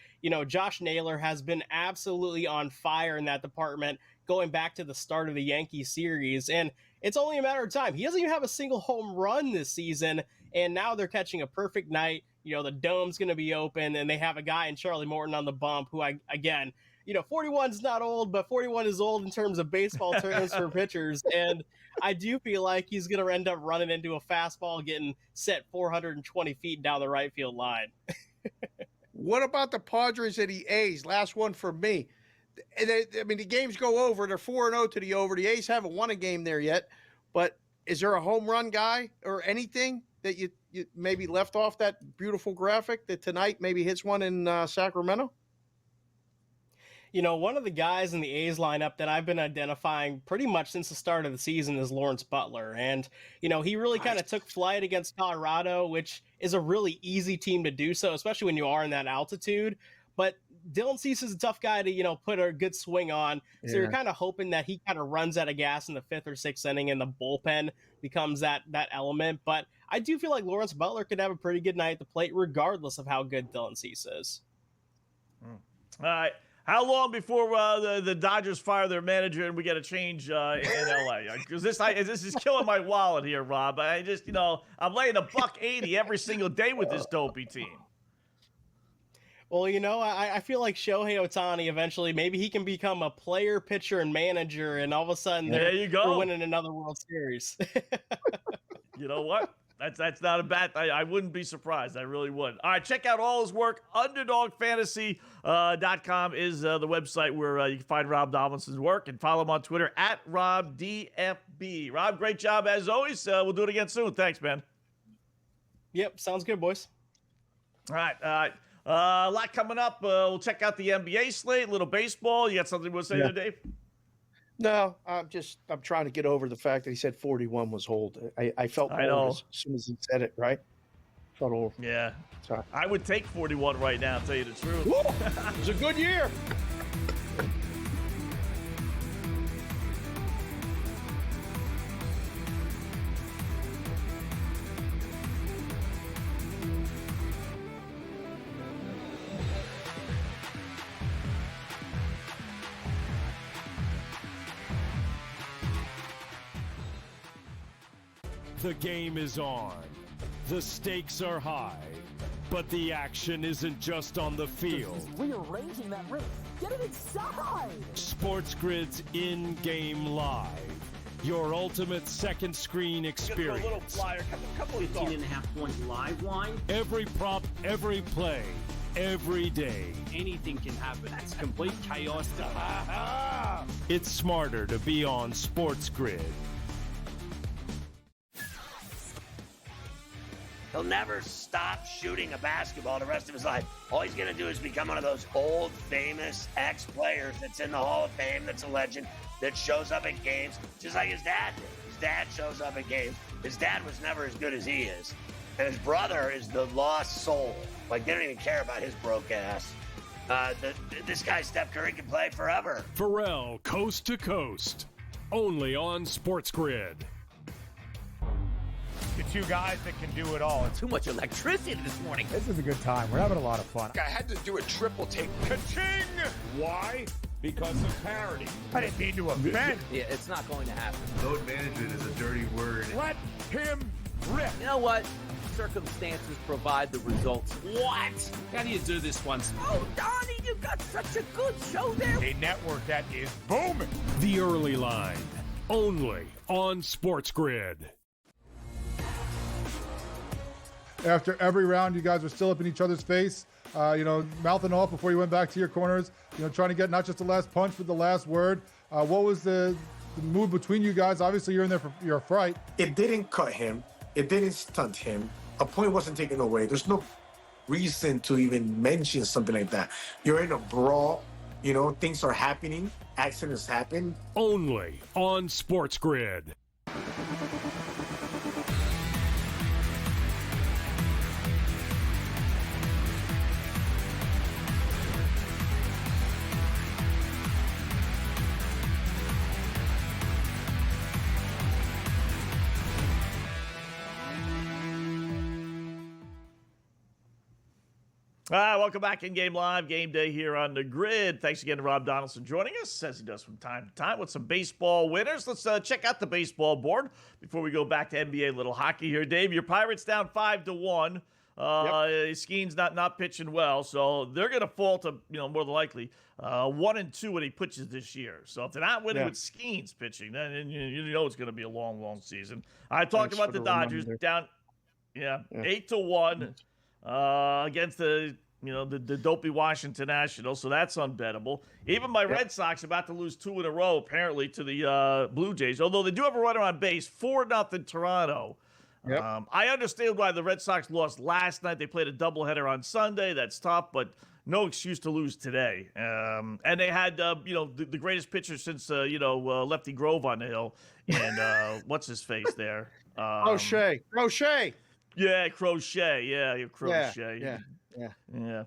Josh Naylor has been absolutely on fire in that department going back to the start of the Yankee series, and it's only a matter of time. He doesn't even have a single home run this season, and now they're catching a perfect night. The dome's going to be open, and they have a guy in Charlie Morton on the bump who 41 is not old, but 41 is old in terms of baseball terms for pitchers. And I do feel like he's going to end up running into a fastball getting set 420 feet down the right field line. What about the Padres and the A's? Last one for me. The games go over. They're 4-0 to the over. The A's haven't won a game there yet, but Is there a home run guy or anything that you maybe left off that beautiful graphic that tonight maybe hits one in Sacramento? You know, one of the guys in the A's lineup that I've been identifying pretty much since the start of the season is Lawrence Butler. And, you know, he really kind of took flight against Colorado, which is a really easy team to do so, especially when you are in that altitude. But Dylan Cease is a tough guy to, you know, put a good swing on. So you're kind of hoping that he kind of runs out of gas in the 5th or 6th inning and the bullpen becomes that element. But I do feel like Lawrence Butler could have a pretty good night at the plate, regardless of how good Dylan Cease is. All right. How long before the Dodgers fire their manager and we get a change in LA? Because this is killing my wallet here, Rob. I just, you know, I'm laying $180 every single day with this dopey team. Well, you know, I feel like Shohei Ohtani eventually, maybe he can become a player, pitcher, and manager, and all of a sudden there you go. We're winning another World Series. You know what? That's not a bad. I wouldn't be surprised. I really wouldn't. All right, check out all his work. UnderdogFantasy.com is the website where you can find Rob Donaldson's work, and follow him on Twitter at RobDFB. Rob, great job as always. We'll do it again soon. Thanks, man. Yep, sounds good, boys. All right. A lot coming up. We'll check out the NBA slate, a little baseball. You got something to say there, Dave? No, I'm trying to get over the fact that he said 41 was old. I felt old as soon as he said it, right? Felt old. Yeah. Sorry. I would take 41 right now, to tell you the truth. It was a good year. The game is on. The stakes are high. But the action isn't just on the field. He's rearranging that ring. Get it inside! SportsGrid's in-game live. Your ultimate second screen experience. A little flyer, couple of 18.5-point live line. Every prop, every play, every day. Anything can happen. That's complete chaos. It's smarter to be on SportsGrid. He'll never stop shooting a basketball the rest of his life. All he's going to do is become one of those old, famous ex-players that's in the Hall of Fame, that's a legend, that shows up at games, just like his dad did. His dad shows up at games. His dad was never as good as he is. And his brother is the lost soul. Like, they don't even care about his broke ass. This guy, Steph Curry, can play forever. Pharrell, coast to coast. Only on SportsGrid. The two guys that can do it all. Too much electricity this morning. This is a good time. We're having a lot of fun. I had to do a triple take. Ka-ching! Why? Because of parity. I didn't mean to offend. Yeah, it's not going to happen. Load management is a dirty word. Let him rip. You know what? Circumstances provide the results. What? How do you do this one? Oh, Donnie, you got such a good show there. A network that is booming. The early line. Only on SportsGrid. After every round, you guys were still up in each other's face, mouthing off before you went back to your corners, trying to get not just the last punch, but the last word. What was the move between you guys? Obviously, you're in there for your fright. It didn't cut him. It didn't stunt him. A point wasn't taken away. There's no reason to even mention something like that. You're in a brawl. Things are happening. Accidents happen. Only on SportsGrid. All right, welcome back in-game live, game day here on the grid. Thanks again to Rob Donaldson joining us, as he does from time to time, with some baseball winners. Let's check out the baseball board before we go back to NBA little hockey here. Dave, your Pirates down 5-1. Skeen's not pitching well, so they're going to fall to, more than likely 1-2 when he pitches this year. So if they're not winning with Skeen's pitching, then you know it's going to be a long, long season. I talked about the Dodgers down, 8-1. Against the You know, the Dopey Washington Nationals, so that's unbettable. Even my Red Sox about to lose 2 in a row, apparently, to the Blue Jays. Although they do have a runner on base, 4-0 Toronto. Yep. I understand why the Red Sox lost last night. They played a doubleheader on Sunday. That's tough, but no excuse to lose today. And they had, the greatest pitcher since, Lefty Grove on the hill. And what's his face there? Crochet. Yeah, Crochet. Yeah, Crochet. Yeah.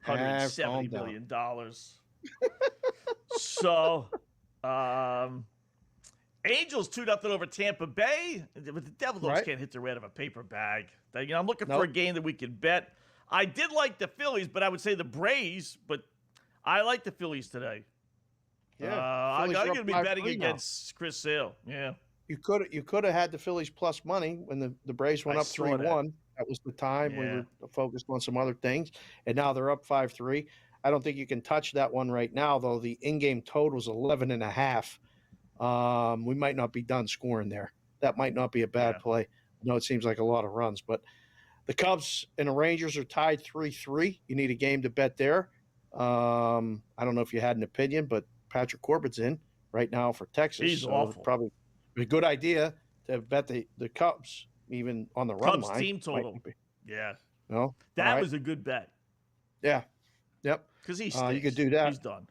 $170 million. So, Angels 2-0 over Tampa Bay. But the Devils can't hit the red of a paper bag. I'm looking for a game that we can bet. I did like the Phillies, but I would say the Braves. But I like the Phillies today. Yeah, I'm going to be betting against Chris Sale. Yeah. You could have had the Phillies plus money when the Braves went up 3-1. That was the time we were focused on some other things, and now they're up 5-3. I don't think you can touch that one right now, though. The in-game total is 11.5. We might not be done scoring there. That might not be a bad play. I know it seems like a lot of runs, but the Cubs and the Rangers are tied 3-3. You need a game to bet there. I don't know if you had an opinion, but Patrick Corbin's in right now for Texas. He's awful. Probably a good idea to bet the Cubs even on the run Cubs line. team total. Yeah. No, that was a good bet. Yeah. Yep. Because you could do that. He's done.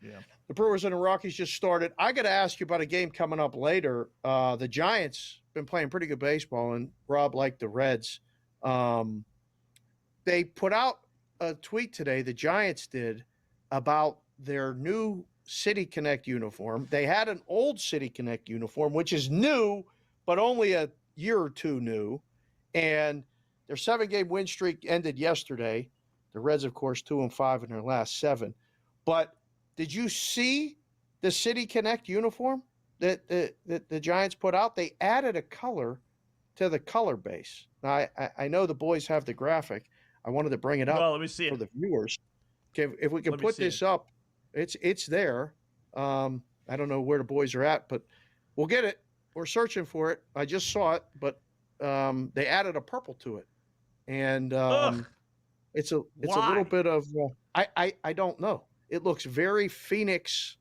Yeah. The Brewers and the Rockies just started. I got to ask you about a game coming up later. The Giants been playing pretty good baseball, and Rob liked the Reds. They put out a tweet today, the Giants did, about their new City Connect uniform. They had an old City Connect uniform, which is new, but only a year or two new. And their 7-game win streak ended yesterday. The Reds, of course, 2-5 in their last 7. But did you see the City Connect uniform that the Giants put out? They added a color to the color base. Now, I know the boys have the graphic. I wanted to bring it up let me see for the viewers. Okay, if we can put this up, it's there. I don't know where the boys are at, but we'll get it. We're searching for it. I just saw it, but they added a purple to it, and it's a little bit of I don't know. It looks very Phoenix.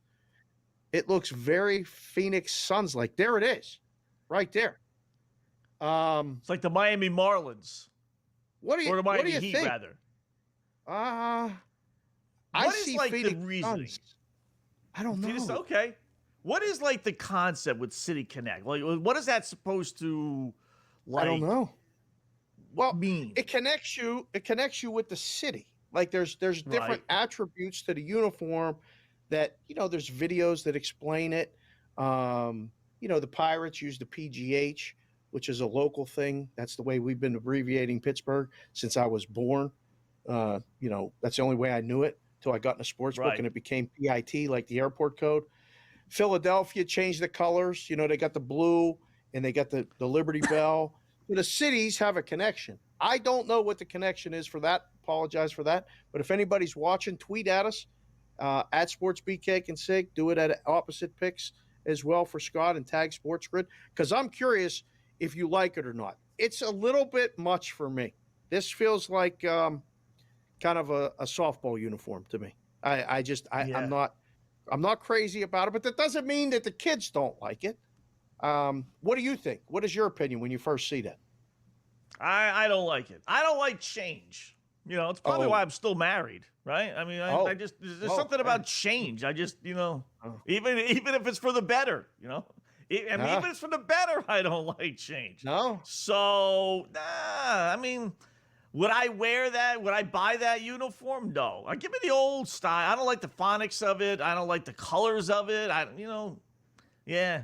It looks very Phoenix Suns like. There it is, right there. It's like the Miami Marlins. What do you? Or the Miami what do you Heat, think? rather. I What see is like Phoenix the reasoning? Suns. I don't know. Okay. What is like the concept with City Connect? Like, what is that supposed to? Like, I don't know. Well, mean? It connects you. It connects you with the city. Like there's different attributes to the uniform that there's videos that explain it. The Pirates use the PGH, which is a local thing. That's the way we've been abbreviating Pittsburgh since I was born. That's the only way I knew it till I got in a sports book and it became PIT, like the airport code. Philadelphia changed the colors. They got the blue and they got the Liberty Bell. The cities have a connection. I don't know what the connection is for that. Apologize for that. But if anybody's watching, tweet at us at SportsBCakeandSig. Do it at Opposite Picks as well for Scott and tag SportsGrid, because I'm curious if you like it or not. It's a little bit much for me. This feels like kind of a softball uniform to me. I'm not crazy about it, but that doesn't mean that the kids don't like it. What do you think? What is your opinion when you first see that? I don't like it. I don't like change. It's probably why I'm still married, right? I mean, I just there's something about change. I just even if it's for the better, even if it's for the better, I don't like change. No. So I mean, would I wear that? Would I buy that uniform? No. Give me the old style. I don't like the phonics of it. I don't like the colors of it. Yeah.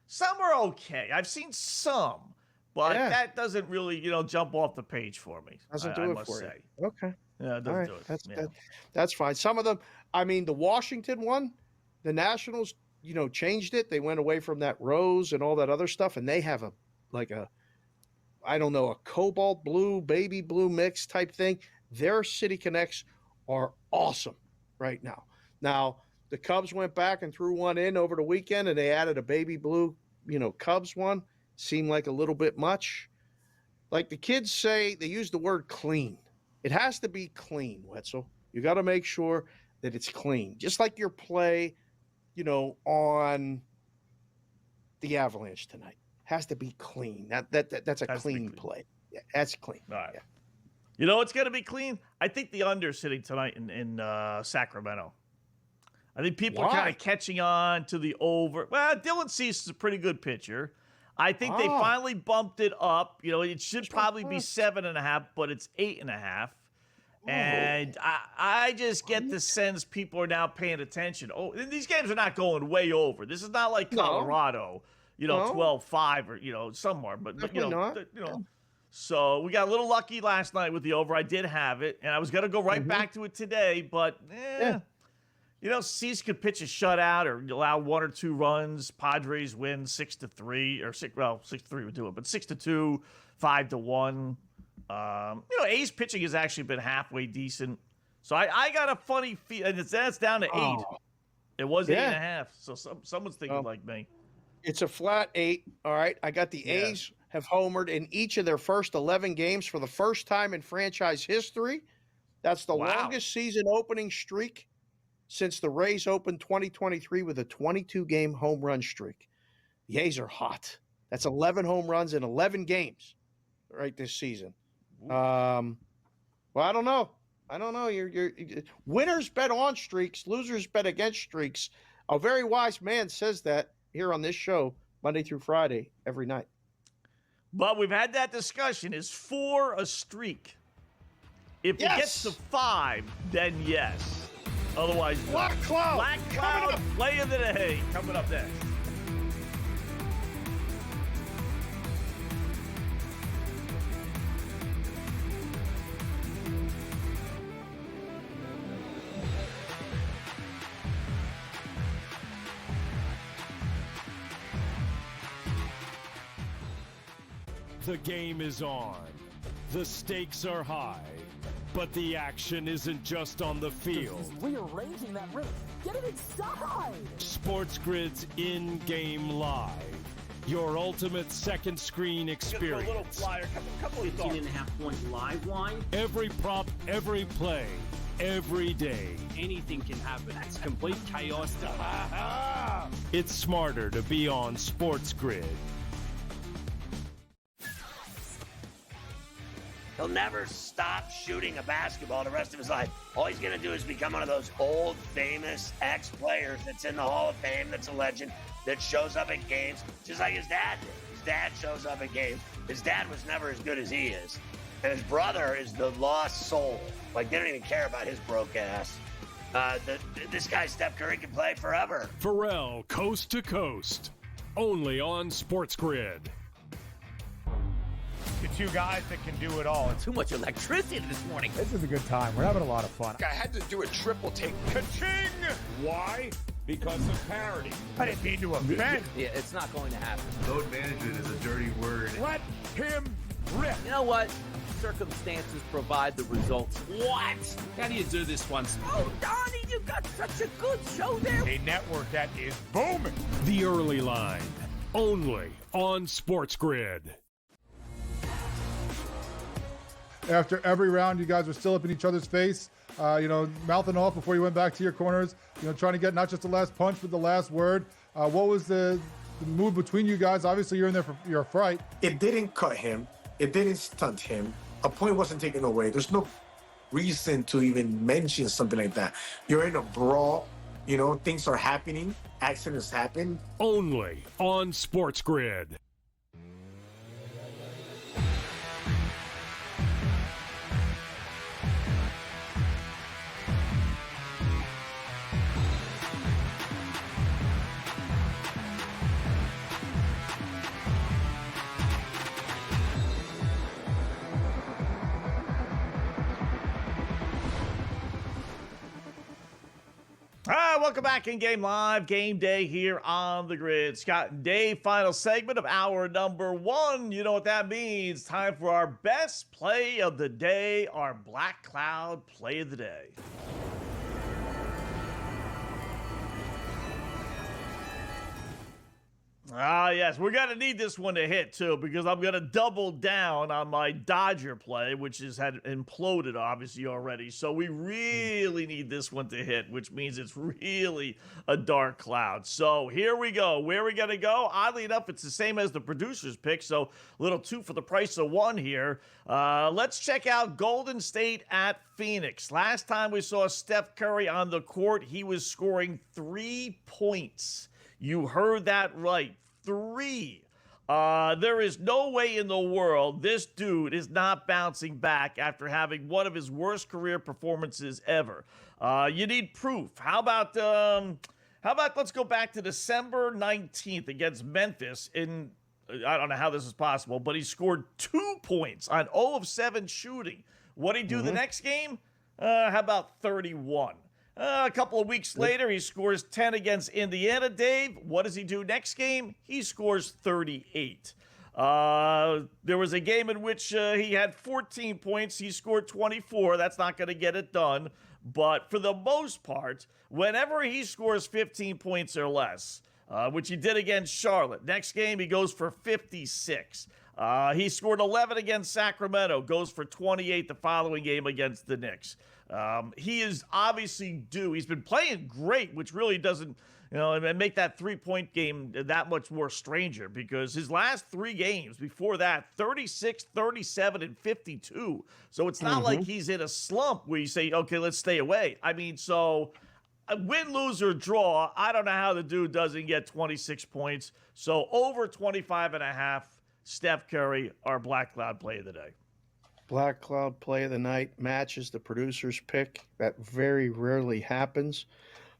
Some are okay. I've seen some, but that doesn't really, jump off the page for me. Doesn't do I it must for say. you. Okay. Yeah, it doesn't do it. That's fine. Some of them, the Washington one, the Nationals, changed it. They went away from that rose and all that other stuff, and they have a cobalt blue, baby blue mix type thing. Their City Connects are awesome right now. Now, the Cubs went back and threw one in over the weekend, and they added a baby blue, Cubs one. Seemed like a little bit much. Like the kids say, they use the word clean. It has to be clean, Wetzel. You got to make sure that it's clean. Just like your play, on the Avalanche tonight. Has to be clean. That's a clean play. Yeah, that's clean. All right. Yeah. You know what's going to be clean? I think the under sitting tonight in Sacramento. I think people are kind of catching on to the over. Well, Dylan Cease is a pretty good pitcher. I think they finally bumped it up. It should probably be 7.5, but it's 8.5. And I just get the sense people are now paying attention. Oh, these games are not going way over. This is not like Colorado, 12-5 or, somewhere. But So we got a little lucky last night with the over. I did have it, and I was going to go right back to it today, but Cease could pitch a shutout or allow 1 or 2 runs. Padres win 6-3 or 6-3 would do it, but 6-2, 5-1. A's pitching has actually been halfway decent. So I got a funny feel, and that's down to 8. It was 8.5. So someone's thinking like me. It's a flat 8. All right. I got the A's have homered in each of their first 11 games for the first time in franchise history. That's the longest season opening streak since the Rays opened 2023 with a 22-game home run streak. The A's are hot. That's 11 home runs in 11 games right this season. Well, I don't know. You're winners bet on streaks, losers bet against streaks. A very wise man says that here on this show, Monday through Friday, every night. But we've had that discussion. Is 4 a streak? If it gets to 5, then yes. Otherwise, Black Cloud. Black Cloud play of the day coming up next. The game is on. The stakes are high. But the action isn't just on the field. He's rearranging that roof. Get it inside! SportsGrid's in-game live. Your ultimate second screen experience. A little flyer, couple of 15.5-point live line. Every prop, every play, every day. Anything can happen. It's complete chaos. It's smarter to be on SportsGrid. He'll never stop shooting a basketball the rest of his life. All he's going to do is become one of those old, famous ex-players that's in the Hall of Fame, that's a legend, that shows up at games just like his dad did. His dad shows up at games. His dad was never as good as he is. And his brother is the lost soul. Like, they don't even care about his broke ass. This guy, Steph Curry, can play forever. Pharrell, coast to coast. Only on SportsGrid. The 2 guys that can do it all. Too much electricity this morning. This is a good time. We're having a lot of fun. I had to do a triple take. Ka-ching! Why? Because of parity. I didn't mean to offend. Yeah, it's not going to happen. Load management is a dirty word. Let him rip. You know what? Circumstances provide the results. What? How do you do this one? Oh, Donnie, you got such a good show there. A network that is booming. The early line. Only on SportsGrid. After every round, you guys were still up in each other's face, mouthing off before you went back to your corners, trying to get not just the last punch, but the last word. What was the move between you guys? Obviously, you're in there for your fright. It didn't cut him. It didn't stunt him. A point wasn't taken away. There's no reason to even mention something like that. You're in a brawl. Things are happening. Accidents happen. Only on SportsGrid. All right, welcome back in Game Live. Game Day here on the grid. Scott and Dave, final segment of hour number 1. You know what that means. Time for our best play of the day, our Black Cloud play of the day. Yes, we're going to need this one to hit, too, because I'm going to double down on my Dodger play, which had imploded, obviously, already. So we really need this one to hit, which means it's really a dark cloud. So here we go. Where are we going to go? Oddly enough, it's the same as the producer's pick, so a little 2 for the price of 1 here. Let's check out Golden State at Phoenix. Last time we saw Steph Curry on the court, he was scoring 3 points. You heard that right. 3. There is no way in the world this dude is not bouncing back after having one of his worst career performances ever. You need proof. How about let's go back to December 19th against Memphis in, I don't know how this is possible, but he scored 2 points on 0 of 7 shooting. What'd he do the next game? How about 31? A couple of weeks later, he scores 10 against Indiana. Dave, what does he do next game? He scores 38. There was a game in which he had 14 points. He scored 24. That's not going to get it done. But for the most part, whenever he scores 15 points or less, which he did against Charlotte, next game he goes for 56. He scored 11 against Sacramento, goes for 28 the following game against the Knicks. He is obviously due. He's been playing great, which really doesn't, make that 3-point game that much more stranger, because his last 3 games before that, 36, 37, and 52. So it's not like he's in a slump where you say, okay, let's stay away. I mean, so win, lose, or draw, I don't know how the dude doesn't get 26 points. So over 25.5, Steph Curry, our Black Cloud play of the day. Black Cloud play of the night matches the producer's pick. That very rarely happens,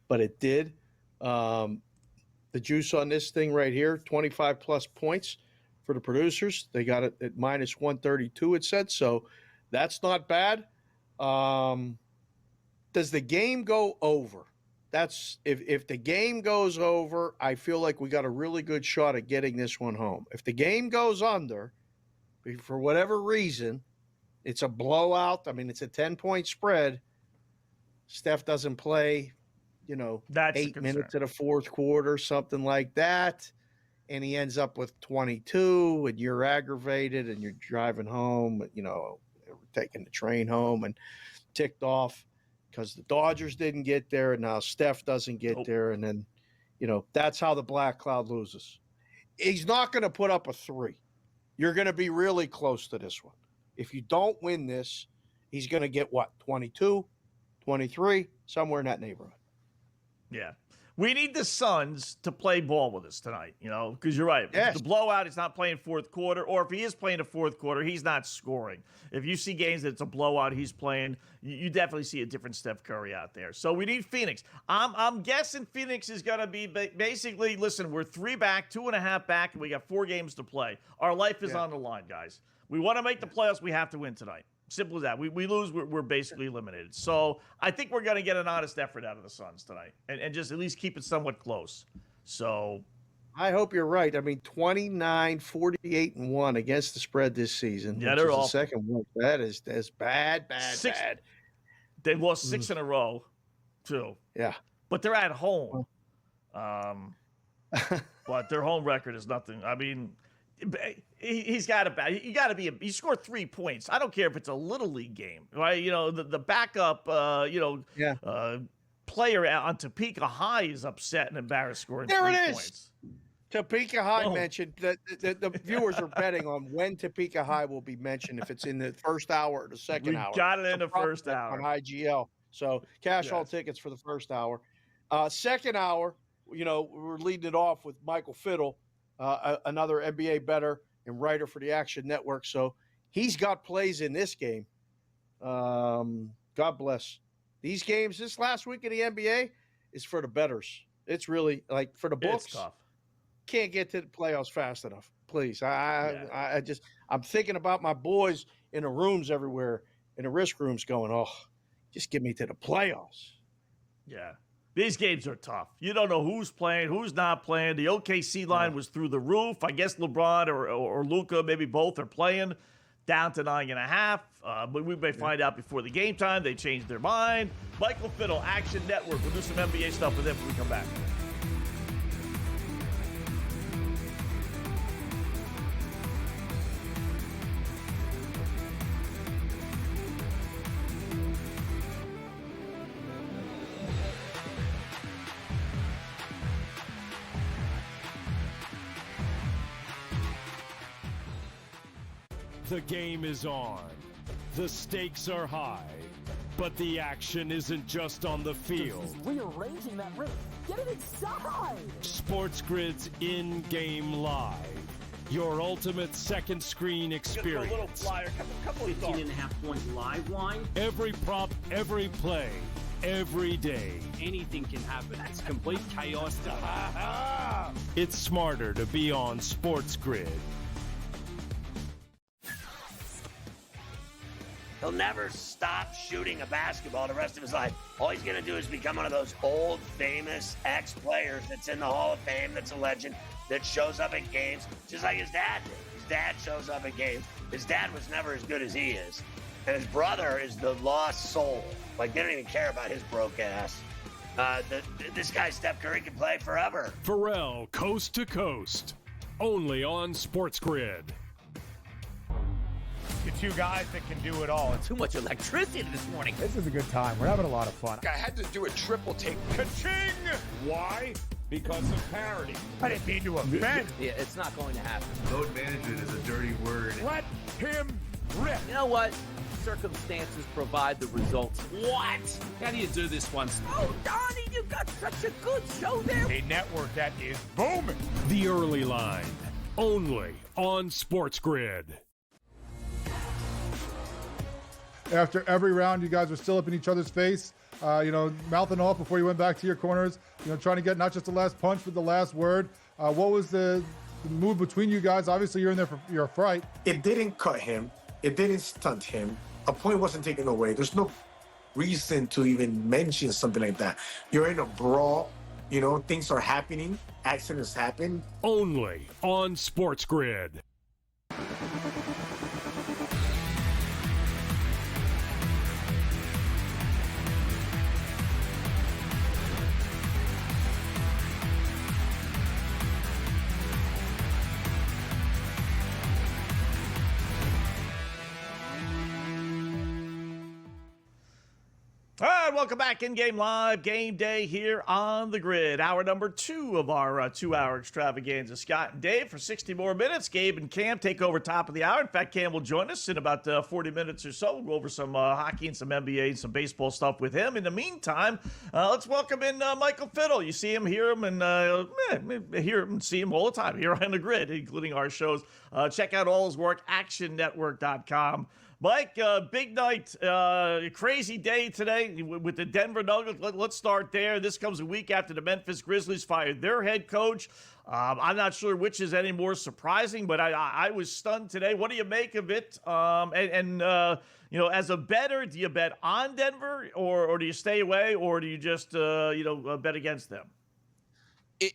but it did. The juice on this thing right here, 25 plus points for the producers. They got it at minus 132, it said. So that's not bad. Does the game go over? That's if the game goes over, I feel like we got a really good shot at getting this one home. If the game goes under, for whatever reason, it's a blowout. I mean, it's a 10-point spread. Steph doesn't play, That's 8 minutes of the fourth quarter, something like that. And he ends up with 22, and you're aggravated, and you're driving home, taking the train home and ticked off because the Dodgers didn't get there, and now Steph doesn't get there. And then, that's how the Black Cloud loses. He's not going to put up a 3. You're going to be really close to this one. If you don't win this, he's going to get, 22, 23, somewhere in that neighborhood. Yeah. We need the Suns to play ball with us tonight, because you're right. Yes. The blowout, he's not playing fourth quarter, or if he is playing a fourth quarter, he's not scoring. If you see games that it's a blowout, he's playing, you definitely see a different Steph Curry out there. So we need Phoenix. I'm guessing Phoenix is going to be basically, listen, we're 3 back, 2.5 back, and we got 4 games to play. Our life is on the line, guys. We want to make the playoffs, we have to win tonight. Simple as that. We lose, we're basically eliminated. So I think we're going to get an honest effort out of the Suns tonight and just at least keep it somewhat close. So I hope you're right. I mean, 29, 48, and 1 against the spread this season. Yeah, they're all the second one. That's bad. They've lost 6 in a row, too. Yeah. But they're at home. But their home record is nothing. I mean, he's got to be. He scored 3 points. I don't care if it's a little league game, right? The backup, player on Topeka High is upset and embarrassed scoring 3 points. Topeka High mentioned that the viewers are betting on when Topeka High will be mentioned, if it's in the first hour or the second hour. We got it in the first hour on IGL. So cash all tickets for the first hour. Second hour, we're leading it off with Michael Fiddle, another NBA bettor and writer for the Action Network. So he's got plays in this game. God bless. These games, this last week of the NBA is for the bettors. It's really like for the books. It's tough. Can't get to the playoffs fast enough. Please. I'm thinking about my boys in the rooms everywhere, in the risk rooms going, just get me to the playoffs. Yeah. These games are tough. You don't know who's playing, who's not playing. The OKC line was through the roof. I guess LeBron or Luka, maybe both, are playing down to 9.5. But we may find out before the game time. They changed their mind. Michael Fiddle, Action Network. We'll do some NBA stuff with him when we come back. The game is on. The stakes are high. But the action isn't just on the field. He's rearranging that rim. Get it inside! SportsGrid's in-game live. Your ultimate second screen experience. A little flyer, couple of 18.5-point live line. Every prop, every play, every day. Anything can happen. That's complete chaos. It's smarter to be on SportsGrid. He'll never stop shooting a basketball the rest of his life. All he's going to do is become one of those old, famous ex-players that's in the Hall of Fame, that's a legend, that shows up at games, just like his dad did. His dad shows up at games. His dad was never as good as he is. And his brother is the lost soul. Like, they don't even care about his broke ass. This guy, Steph Curry, can play forever. Pharrell, coast to coast. Only on SportsGrid. The two guys that can do it all. Too much electricity this morning. This is a good time. We're having a lot of fun. I had to do a triple take. Ka-ching! Why? Because of parity. I didn't mean to offend. Yeah, it's not going to happen. Load management is a dirty word. Let him rip. You know what? Circumstances provide the results. What? How do you do this one? Oh, Donnie, you got such a good show there. A network that is booming. The early line. Only on SportsGrid. After every round, you guys were still up in each other's face, mouthing off before you went back to your corners, trying to get not just the last punch, but the last word. What was the move between you guys? Obviously, you're in there for your fright. It didn't cut him. It didn't stunt him. A point wasn't taken away. There's no reason to even mention something like that. You're in a brawl. Things are happening. Accidents happen. Only on SportsGrid. All right, welcome back in-game live. Game day here on the grid. Hour number 2 of our 2-hour extravaganza. Scott and Dave for 60 more minutes. Gabe and Cam take over top of the hour. In fact, Cam will join us in about 40 minutes or so. We'll go over some hockey and some NBA and some baseball stuff with him. In the meantime, let's welcome in Michael Fiddle. You see him, hear him, and hear him and see him all the time here on the grid, including our shows. Check out all his work, actionnetwork.com. Mike, big night, crazy day today with the Denver Nuggets. Let's start there. This comes a week after the Memphis Grizzlies fired their head coach. I'm not sure which is any more surprising, but I was stunned today. What do you make of it? As a bettor, do you bet on Denver, or do you stay away, or do you just bet against them?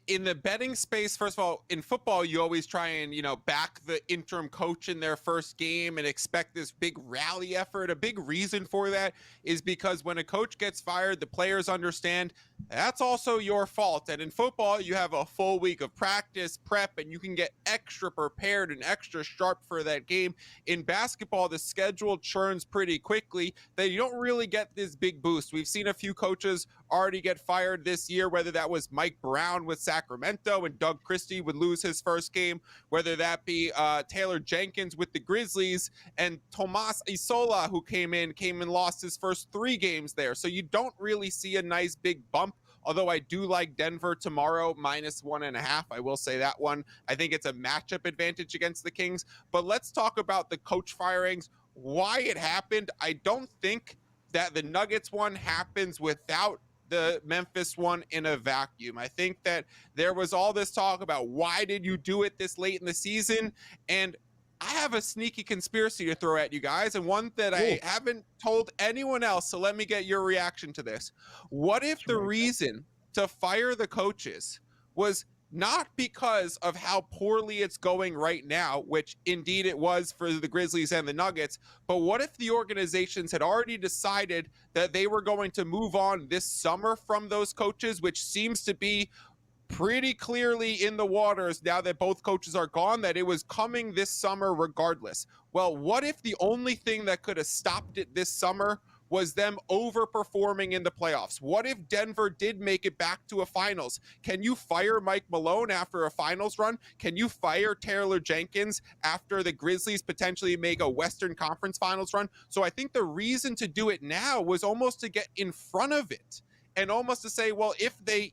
In the betting space, first of all, in football, you always try and, back the interim coach in their first game and expect this big rally effort. A big reason for that is because when a coach gets fired, the players understand that's also your fault. And in football, you have a full week of practice, prep, and you can get extra prepared and extra sharp for that game. In basketball, the schedule churns pretty quickly that you don't really get this big boost. We've seen a few coaches already get fired this year, whether that was Mike Brown with Sacramento and Doug Christie would lose his first game, whether that be Taylor Jenkins with the Grizzlies and Tomas Isola, who came and lost his first 3 games there. So you don't really see a nice big bump. Although I do like Denver tomorrow, -1.5. I will say that one. I think it's a matchup advantage against the Kings. But let's talk about the coach firings, why it happened. I don't think that the Nuggets one happens without the Memphis one in a vacuum. I think that there was all this talk about why did you do it this late in the season? And I have a sneaky conspiracy to throw at you guys, and one that I haven't told anyone else, so let me get your reaction to this. What if the reason to fire the coaches was not because of how poorly it's going right now, which indeed it was for the Grizzlies and the Nuggets, but what if the organizations had already decided that they were going to move on this summer from those coaches, which seems to be pretty clearly in the waters now that both coaches are gone, that it was coming this summer regardless? Well, what if the only thing that could have stopped it this summer was them overperforming in the playoffs. What if Denver did make it back to a finals? Can you fire Mike Malone after a finals run? Can you fire Taylor Jenkins after the Grizzlies potentially make a Western Conference finals run? So I think the reason to do it now was almost to get in front of it. And almost to say, well, if they,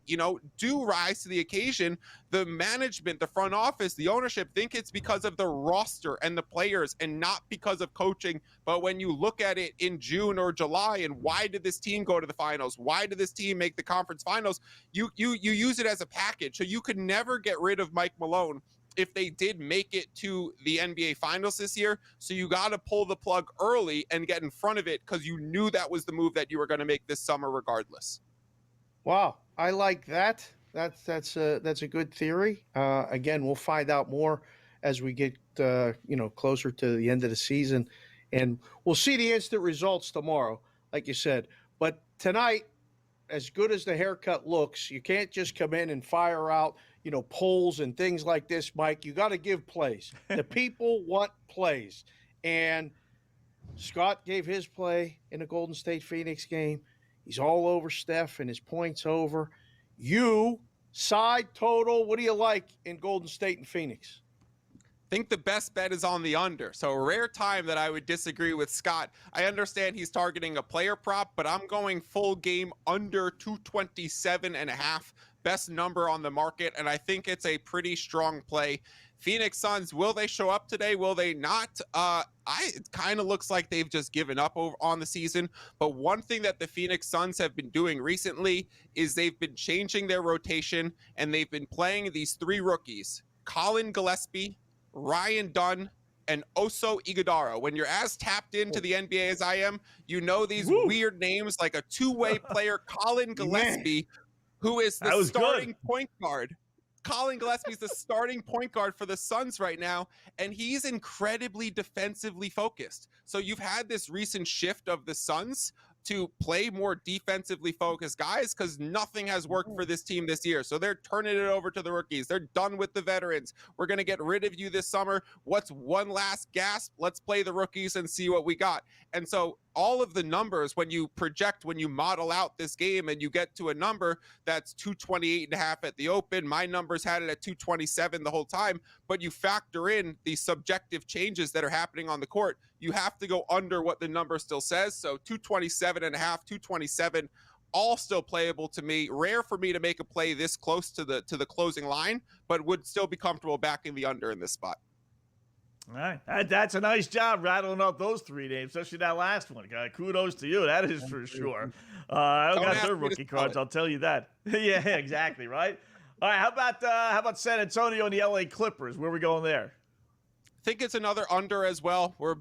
do rise to the occasion, the management, the front office, the ownership think it's because of the roster and the players and not because of coaching. But when you look at it in June or July, and why did this team go to the finals? Why did this team make the conference finals? You use it as a package. So you could never get rid of Mike Malone if they did make it to the NBA finals this year. So you got to pull the plug early and get in front of it because you knew that was the move that you were going to make this summer regardless. Wow, I like that. That's a good theory. Again, we'll find out more as we get closer to the end of the season, and we'll see the instant results tomorrow, like you said. But tonight, as good as the haircut looks, you can't just come in and fire out polls and things like this, Mike. You got to give plays. The people want plays, and Scott gave his play in the Golden State Phoenix game. He's all over Steph and his points over. You, side total, what do you like in Golden State and Phoenix? I think the best bet is on the under. So a rare time that I would disagree with Scott. I understand he's targeting a player prop, but I'm going full game under 227.5. Best number on the market, and I think it's a pretty strong play. Phoenix Suns, will they show up today? Will they not? It kind of looks like they've just given up on the season. But one thing that the Phoenix Suns have been doing recently is they've been changing their rotation, and they've been playing these three rookies, Colin Gillespie, Ryan Dunn, and Oso Ighodaro. When you're as tapped into the NBA as I am, you know these weird names like a two-way player, Colin Gillespie, who is the starting point guard. Colin Gillespie is the starting point guard for the Suns right now, and he's incredibly defensively focused. So you've had this recent shift of the Suns to play more defensively focused guys because nothing has worked for this team this year. So they're turning it over to the rookies. They're done with the veterans. We're going to get rid of you this summer. What's one last gasp? Let's play the rookies and see what we got. And so all of the numbers, when you project, when you model out this game and you get to a number that's 228.5 at the open, my numbers had it at 227 the whole time, but you factor in the subjective changes that are happening on the court, you have to go under what the number still says. So 227.5, 227, all still playable to me. Rare for me to make a play this close to the closing line, but would still be comfortable backing the under in this spot. All right. That's a nice job rattling off those three names, especially that last one. Kudos to you. That is for sure. I don't got their rookie cards, I'll tell you that. Yeah, exactly, right? All right, how about San Antonio and the LA Clippers? Where are we going there? I think it's another under as well. We're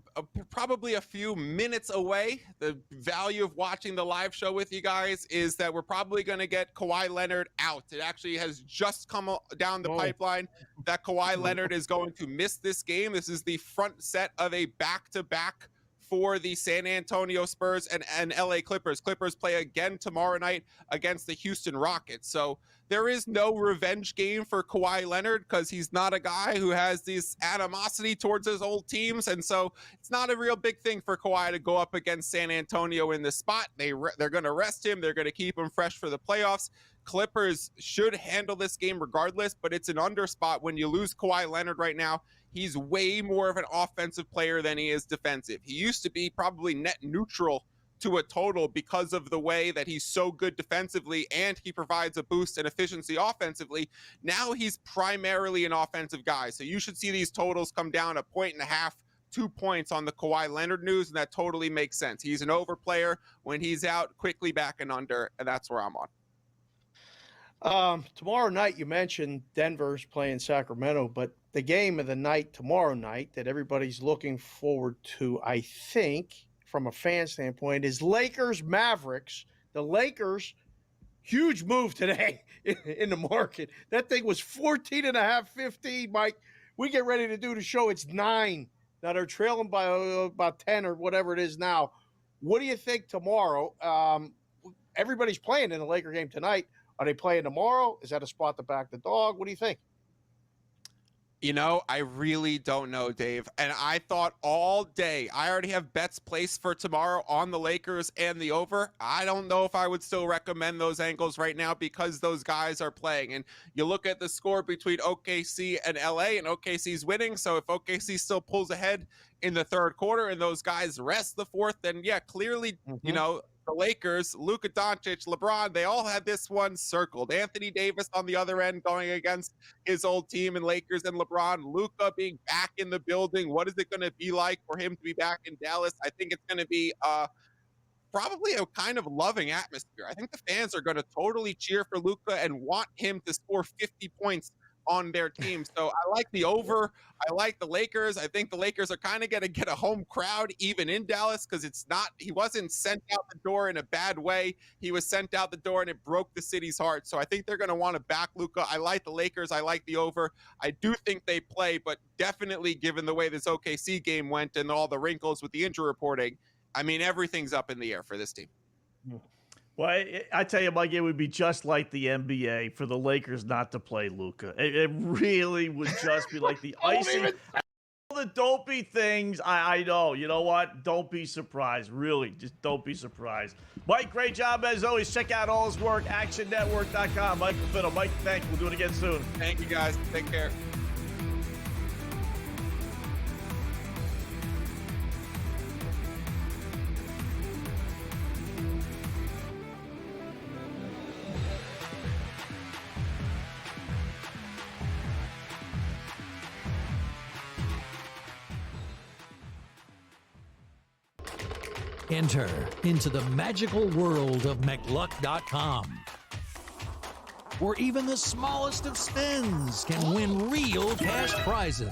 probably a few minutes away. The value of watching the live show with you guys is that we're probably going to get Kawhi Leonard out. It actually has just come down the pipeline that Kawhi Leonard is going to miss this game. This is the front set of a back-to-back for the San Antonio Spurs and LA Clippers. Clippers play again tomorrow night against the Houston Rockets. So there is no revenge game for Kawhi Leonard because he's not a guy who has this animosity towards his old teams. And so it's not a real big thing for Kawhi to go up against San Antonio in this spot. They're going to rest him. They're going to keep him fresh for the playoffs. Clippers should handle this game regardless, but it's an under spot. When you lose Kawhi Leonard right now, he's way more of an offensive player than he is defensive. He used to be probably net neutral to a total because of the way that he's so good defensively and he provides a boost in efficiency offensively. Now he's primarily an offensive guy. So you should see these totals come down 1.5 2 points on the Kawhi Leonard news, and that totally makes sense. He's an overplayer. When he's out, quickly back and under, and that's where I'm on. Tomorrow night, you mentioned Denver's playing Sacramento, but the game of the night tomorrow night that everybody's looking forward to, I think, from a fan standpoint, is Lakers-Mavericks. The Lakers, huge move today in the market. That thing was 14.5, 15, Mike. We get ready to do the show. It's 9. Now they're trailing by about 10 or whatever it is now. What do you think tomorrow? Everybody's playing in the Laker game tonight. Are they playing tomorrow? Is that a spot to back the dog? What do you think? You know, I really don't know, Dave. And I thought all day, I already have bets placed for tomorrow on the Lakers and the over. I don't know if I would still recommend those angles right now because those guys are playing. And you look at the score between OKC and LA, and OKC's winning. So if OKC still pulls ahead in the third quarter and those guys rest the fourth, then yeah, clearly, you know, the Lakers, Luka Doncic, LeBron, they all had this one circled. Anthony Davis on the other end going against his old team and Lakers and LeBron. Luka being back in the building. What is it going to be like for him to be back in Dallas? I think it's going to be probably a kind of loving atmosphere. I think the fans are going to totally cheer for Luka and want him to score 50 points on their team. So I like the over. I like the Lakers. I think the Lakers are kind of going to get a home crowd even in Dallas because he wasn't sent out the door in a bad way. He was sent out the door and it broke the city's heart. So I think they're going to want to back Luka. I like the Lakers. I like the over. I do think they play, but definitely given the way this OKC game went and all the wrinkles with the injury reporting, I mean, everything's up in the air for this team. Well, I tell you, Mike, it would be just like the NBA for the Lakers not to play Luka. It really would just be like the icing. All the dopey things, I know. You know what? Don't be surprised. Really, just don't be surprised. Mike, great job as always. Check out all his work, actionnetwork.com. Michael Fiddle. Mike, thank you. We'll do it again soon. Thank you, guys. Take care. Enter into the magical world of McLuck.com, where even the smallest of spins can win real cash prizes.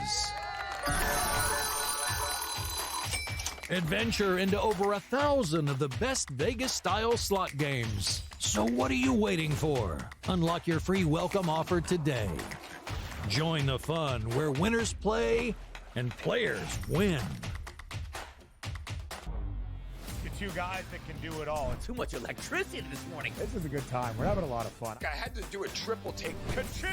Adventure into over 1,000 of the best Vegas-style slot games. So what are you waiting for? Unlock your free welcome offer today. Join the fun where winners play and players win. Two guys that can do it all. It's Too much electricity this morning. This is a good time. We're having a lot of fun. I had to do a triple take. Ka-ching!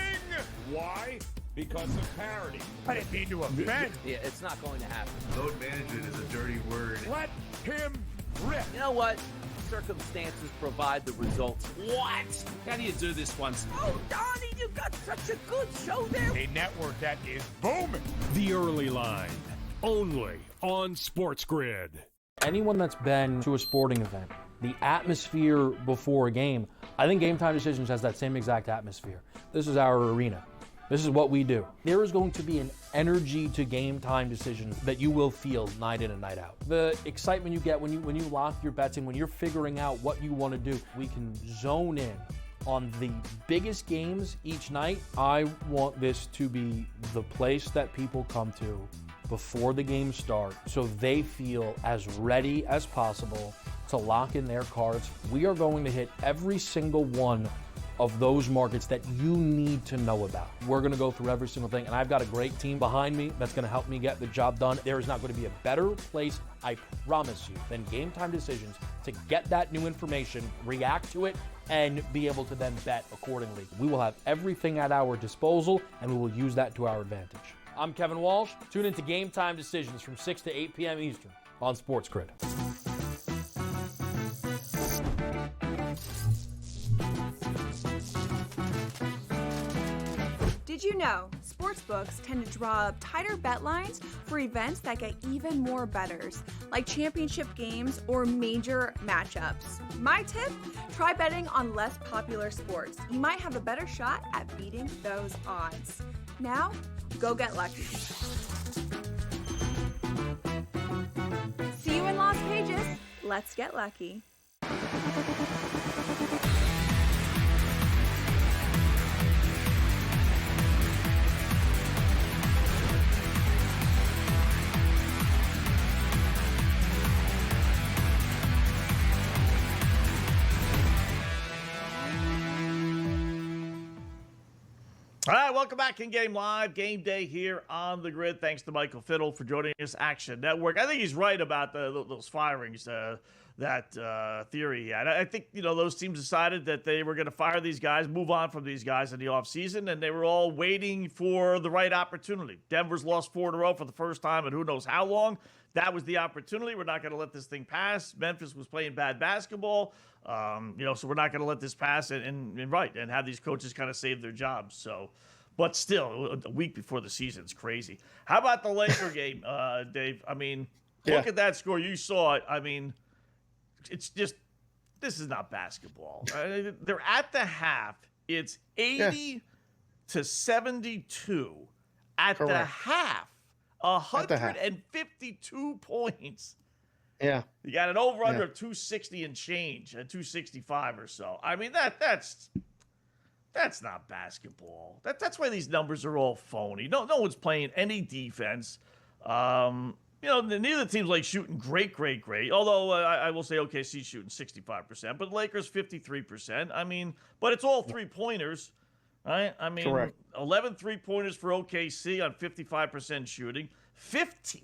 Why? Because of parity. I didn't mean to offend. Yeah, it's not going to happen. Load management is a dirty word. Let him rip. You know what? Circumstances provide the results. What? How do you do this once? Oh, Donnie, you got such a good show there. A network that is booming. The early line, only on SportsGrid. Anyone that's been to a sporting event, the atmosphere before a game, I think Game Time Decisions has that same exact atmosphere. This is our arena. This is what we do. There is going to be an energy to Game Time Decisions that you will feel night in and night out. The excitement you get when you lock your bets in, when you're figuring out what you want to do, we can zone in on the biggest games each night. I want this to be the place that people come to before the games start so they feel as ready as possible to lock in their cards. We are going to hit every single one of those markets that you need to know about. We're gonna go through every single thing, and I've got a great team behind me that's gonna help me get the job done. There is not gonna be a better place, I promise you, than Game Time Decisions to get that new information, react to it, and be able to then bet accordingly. We will have everything at our disposal, and we will use that to our advantage. I'm Kevin Walsh. Tune into Game Time Decisions from 6 to 8 p.m. Eastern on SportsGrid. Did you know sportsbooks tend to draw up tighter bet lines for events that get even more bettors, like championship games or major matchups? My tip, try betting on less popular sports. You might have a better shot at beating those odds. Now, go get lucky. See you in Las Vegas. Let's get lucky. All right, welcome back in Game Live. Game Day here on the grid. Thanks to Michael Fiddle for joining us, Action Network. I think he's right about those firings. theory he had. I think, those teams decided that they were going to fire these guys, move on from these guys in the offseason, and they were all waiting for the right opportunity. Denver's lost 4 in a row for the first time in who knows how long. That was the opportunity. We're not going to let this thing pass. Memphis was playing bad basketball, so we're not going to let this pass and have these coaches kind of save their jobs. So, but still, a week before the season, it's crazy. How about the Laker game, Dave? I mean, look at that score. You saw it. I mean, it's just, this is not basketball. They're at the half. It's 80 to 72 at the half. 152 points. Yeah. You got an over-under of 260 and change, 265 or so. I mean, that's not basketball. That's why these numbers are all phony. No one's playing any defense. Neither team's like shooting great. Although I will say OKC's shooting 65%, but Lakers 53%. I mean, but it's all 3-pointers. Right? I mean, Correct. 11 3-pointers for OKC on 55% shooting. 15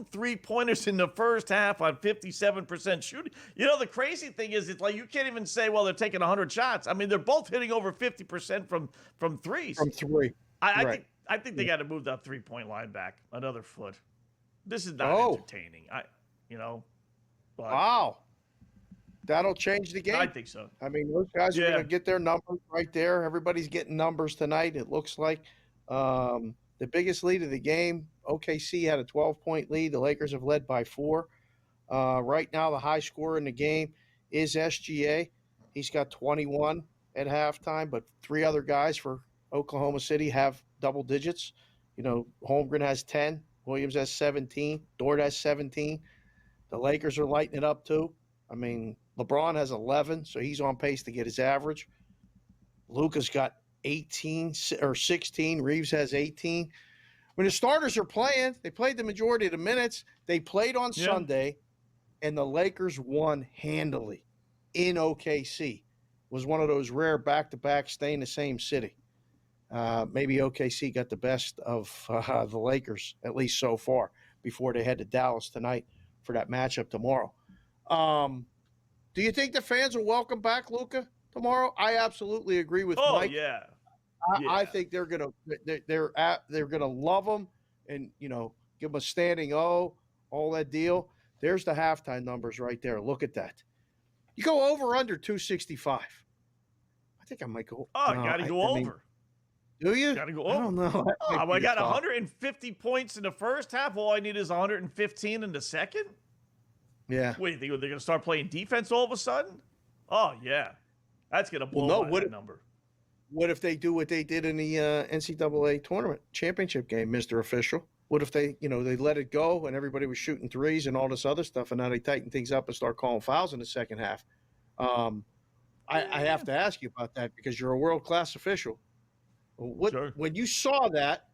3-pointers in the first half on 57% shooting. The crazy thing is, it's like you can't even say, well, they're taking 100 shots. I mean, they're both hitting over 50% from threes. From three. I think they got to move that 3-point line back another foot. This is not entertaining. Wow. That'll change the game. I think so. I mean, those guys are going to get their numbers right there. Everybody's getting numbers tonight, it looks like. The biggest lead of the game, OKC had a 12-point lead. The Lakers have led by 4. Right now, the high scorer in the game is SGA. He's got 21 at halftime, but 3 other guys for Oklahoma City have double digits. Holmgren has 10. Williams has 17. Dort has 17. The Lakers are lighting it up, too. I mean, LeBron has 11, so he's on pace to get his average. Luka's got 18 or 16. Reeves has 18. When the starters are playing, they played the majority of the minutes. They played on Sunday, and the Lakers won handily in OKC. It was one of those rare back-to-back stay in the same city. Maybe OKC got the best of the Lakers, at least so far, before they head to Dallas tonight for that matchup tomorrow. Do you think the fans will welcome back Luka tomorrow? I absolutely agree with Mike. Yeah. I think they're gonna love him and give him a standing O, all that deal. There's the halftime numbers right there. Look at that. You go over under 265. I think I might go. Oh, you got to go over. Do you? Got to go over. I don't know. I got 150 points in the first half. All I need is 115 in the second. Yeah. What do you think? They're going to start playing defense all of a sudden? Oh, yeah. That's going to blow that number. What if they do what they did in the NCAA tournament championship game, Mr. Official? What if they let it go and everybody was shooting threes and all this other stuff, and now they tighten things up and start calling fouls in the second half? I have to ask you about that because you're a world-class official. When you saw that,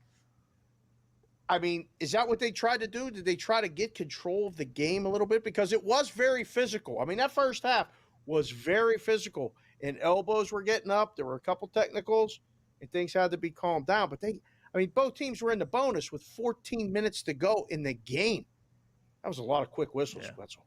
I mean, is that what they tried to do? Did they try to get control of the game a little bit? Because it was very physical. I mean, that first half was very physical, and elbows were getting up. There were a couple technicals, and things had to be calmed down. But both teams were in the bonus with 14 minutes to go in the game. That was a lot of quick whistles, Wetzel.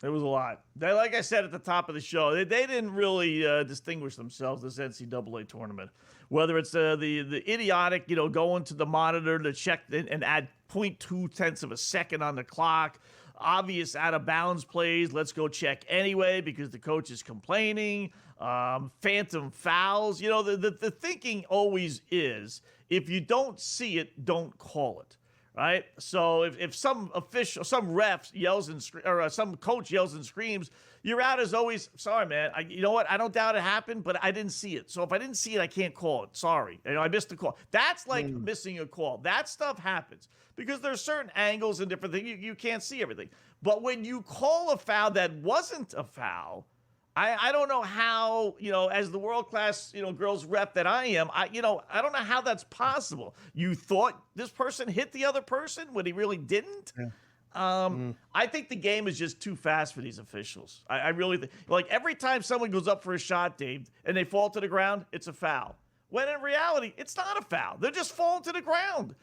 It was a lot. Like I said at the top of the show, they didn't really distinguish themselves this NCAA tournament. Whether it's the idiotic, going to the monitor to check and add 0.2 of a second on the clock, obvious out-of-bounds plays, let's go check anyway because the coach is complaining, phantom fouls. The thinking always is if you don't see it, don't call it. Right, so if some official, some ref yells or some coach yells and screams, your out is always sorry, man. You know what? I don't doubt it happened, but I didn't see it. So if I didn't see it, I can't call it. Sorry, I missed the call. That's like missing a call. That stuff happens because there's certain angles and different things you can't see everything. But when you call a foul that wasn't a foul, I don't know how, as the world-class, girls rep that I am, I don't know how that's possible. You thought this person hit the other person when he really didn't? Yeah. I think the game is just too fast for these officials. I really think. Like, every time someone goes up for a shot, Dave, and they fall to the ground, it's a foul. When in reality, it's not a foul. They're just falling to the ground.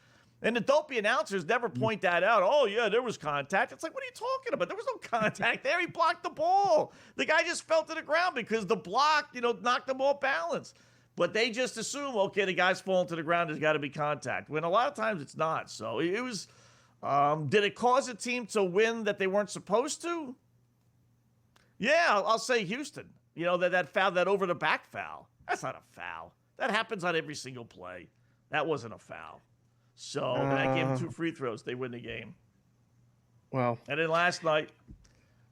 And the dopey announcers never point that out. Oh, yeah, there was contact. It's like, what are you talking about? There was no contact there. He blocked the ball. The guy just fell to the ground because the block, knocked him off balance. But they just assume, okay, the guy's falling to the ground. There's got to be contact. When a lot of times it's not. So it was, did it cause a team to win that they weren't supposed to? Yeah, I'll say Houston. That foul, that over-the-back foul. That's not a foul. That happens on every single play. That wasn't a foul. So that gave them 2 free throws. They win the game. Well. And then last night,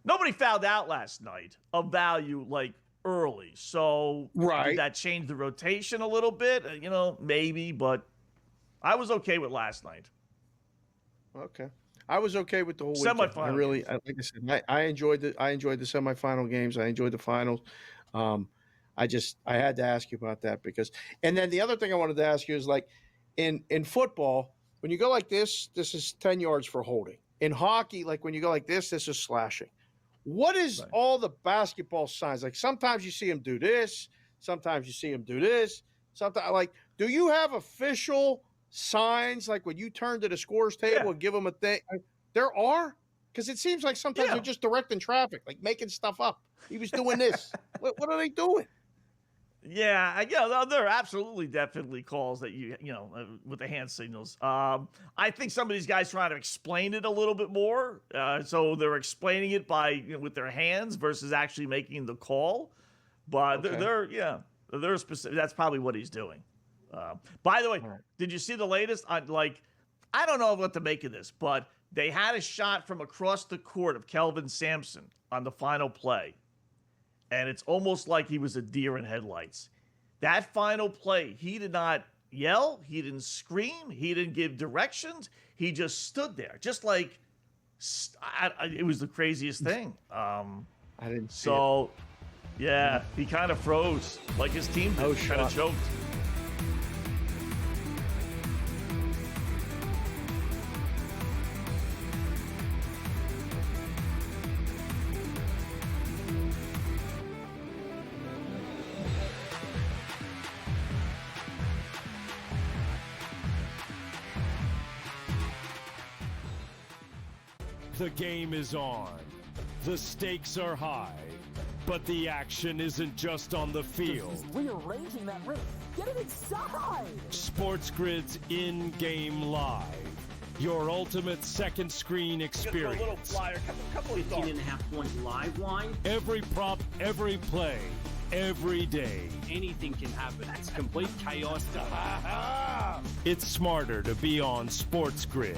nobody fouled out last night of value early. So did that change the rotation a little bit? Maybe, but I was okay with last night. Okay. I was okay with the whole weekend. Semifinal. Like I said, I enjoyed the semifinal games. I enjoyed the finals. I had to ask you about that and then the other thing I wanted to ask you is in football, when you go like this is 10 yards for holding. In hockey, when you go like this is slashing. What is all the basketball signs? Sometimes you see them do this, sometimes you see them do this. Sometimes do you have official signs when you turn to the scores table and give them a thing? There are? Because it seems like sometimes they're just directing traffic, making stuff up. He was doing this. What are they doing? Yeah, there are absolutely definitely calls that with the hand signals. I think some of these guys trying to explain it a little bit more, so they're explaining it by with their hands versus actually making the call. But they're specific. That's probably what he's doing. By the way, did you see the latest? I don't know what to make of this, but they had a shot from across the court of Kelvin Sampson on the final play. And it's almost like he was a deer in headlights. That final play, he did not yell. He didn't scream. He didn't give directions. He just stood there. Just it was the craziest thing. I didn't see it. Yeah, he kind of froze. His team kind of choked. The game is on. The stakes are high. But the action isn't just on the field. He's rearranging that rim. Get it inside! SportsGrid's in-game live. Your ultimate second screen experience. Just a little flyer, couple of 15.5-point live line. Every prop, every play, every day. Anything can happen. It's complete chaos. It's smarter to be on SportsGrid.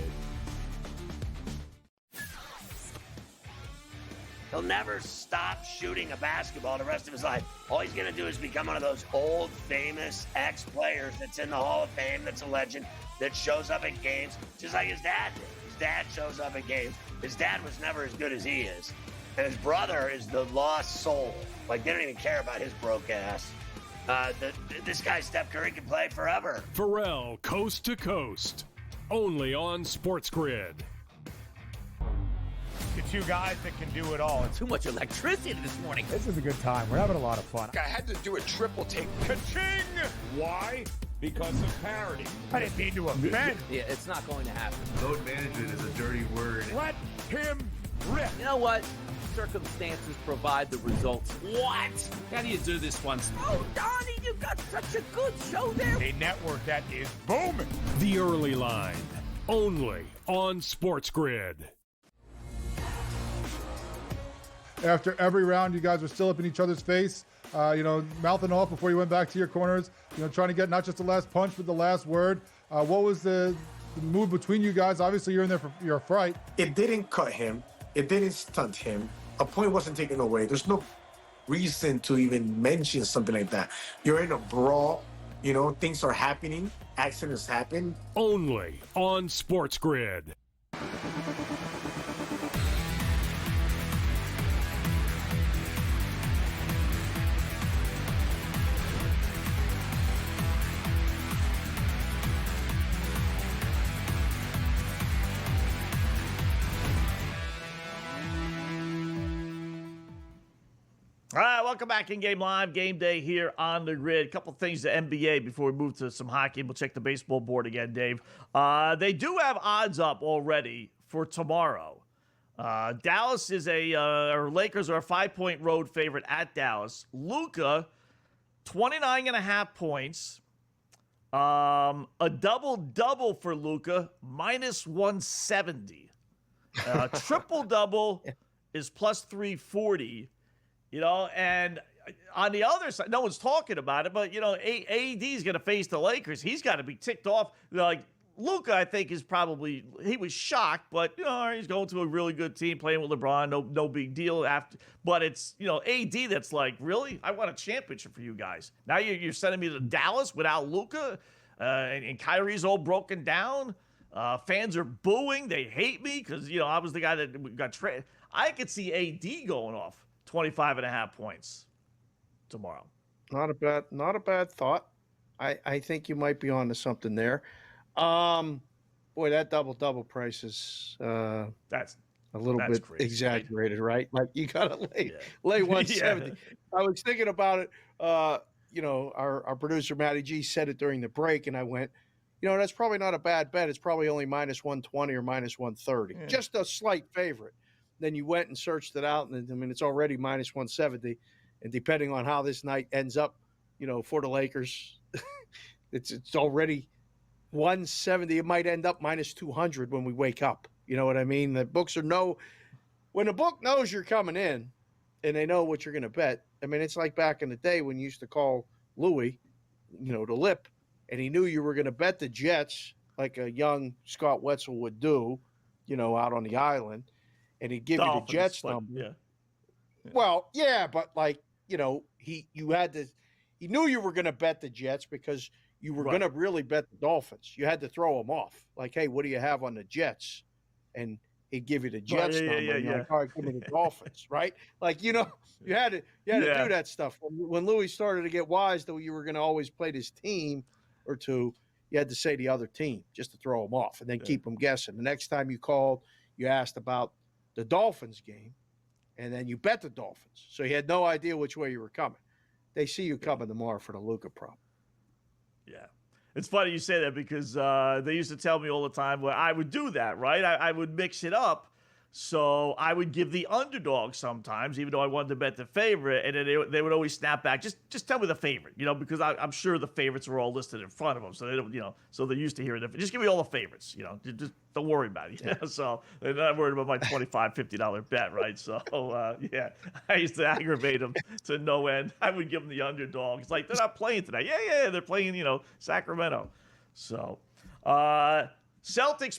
He'll never stop shooting a basketball the rest of his life. All he's going to do is become one of those old, famous ex-players that's in the Hall of Fame, that's a legend, that shows up at games, just like his dad did. His dad shows up at games. His dad was never as good as he is. And his brother is the lost soul. They don't even care about his broke ass. This guy, Steph Curry, can play forever. Pharrell, coast to coast. Only on SportsGrid. The 2 guys that can do it all. Too much electricity this morning. This is a good time. We're having a lot of fun. I had to do a triple take. Ka-ching! Why? Because of parity. I didn't mean to offend. Yeah, it's not going to happen. Load management is a dirty word. Let him rip. You know what? Circumstances provide the results. What? How do you do this once? Oh, Donnie, you got such a good show there. A network that is booming. The early line. Only on SportsGrid. After every round, you guys were still up in each other's face, mouthing off before you went back to your corners, trying to get not just the last punch, but the last word. What was the move between you guys? Obviously, you're in there for your fright. It didn't cut him. It didn't stunt him. A point wasn't taken away. There's no reason to even mention something like that. You're in a brawl. Things are happening. Accidents happen. Only on SportsGrid. All right, welcome back in Game Live. Game Day here on the grid. A couple things to NBA before we move to some hockey. We'll check the baseball board again, Dave. They do have odds up already for tomorrow. Dallas is or Lakers are a 5-point road favorite at Dallas. Luka, 29.5 points. A double-double for Luka, minus 170. Triple-double is plus 340. You know, and on the other side, no one's talking about it, but, you know, AD is going to face the Lakers. He's got to be ticked off. Like, Luka, I think, is probably, he was shocked, but, you know, he's going to a really good team, playing with LeBron, no big deal. But it's, you know, AD that's like, really? I want a championship for you guys. Now you're sending me to Dallas without Luka, and Kyrie's all broken down. Fans are booing. They hate me because, you know, I was the guy that got traded. I could see AD going off 25.5 points tomorrow. Not a bad thought. I think you might be onto something there. Boy, that double price is that's a little bit crazy, exaggerated, right? Like you gotta lay 170. I was thinking about it. You know, our producer Matty G said it during the break, and I went, you know, that's probably not a bad bet. It's probably only minus 120 or minus 130, just a slight favorite. Then you went and searched it out, and I mean, it's already minus 170. And depending on how this night ends up, you know, for the Lakers, it's already 170. It might end up minus 200 when we wake up. You know what I mean? The books when the book knows you're coming in and they know what you're going to bet. I mean, it's like back in the day when you used to call Louis, you know, the lip, and he knew you were going to bet the Jets like a young Scott Wetzel would do, you know, out on the island. And he'd give you the Jets number. Yeah. Well, yeah, but like, you know, he knew you were going to bet the Jets because you were going to really bet the Dolphins. You had to throw them off. Like, hey, what do you have on the Jets? And he'd give you the Jets number. And you're like, all right, give me the Dolphins, right? Like, you know, you had to do that stuff. When Louis started to get wise, though, you were going to always play this team or two. You had to say the other team just to throw them off and then keep them guessing. The next time you called, you asked about the Dolphins game, and then you bet the Dolphins. So you had no idea which way you were coming. They see you coming tomorrow for the Luka prop. Yeah. It's funny you say that because they used to tell me all the time where I would do that, right? I would mix it up. So I would give the underdog sometimes, even though I wanted to bet the favorite, and then they would always snap back. Just tell me the favorite, you know, because I'm sure the favorites are all listed in front of them, so they don't, you know, so they're used to hearing it. Just give me all the favorites, you know. Just don't worry about it. Yeah. So they're not worried about my $25, $50 bet, right? So yeah, I used to aggravate them to no end. I would give them the underdog. It's like they're not playing tonight. Yeah, they're playing, you know, Sacramento. So. Celtics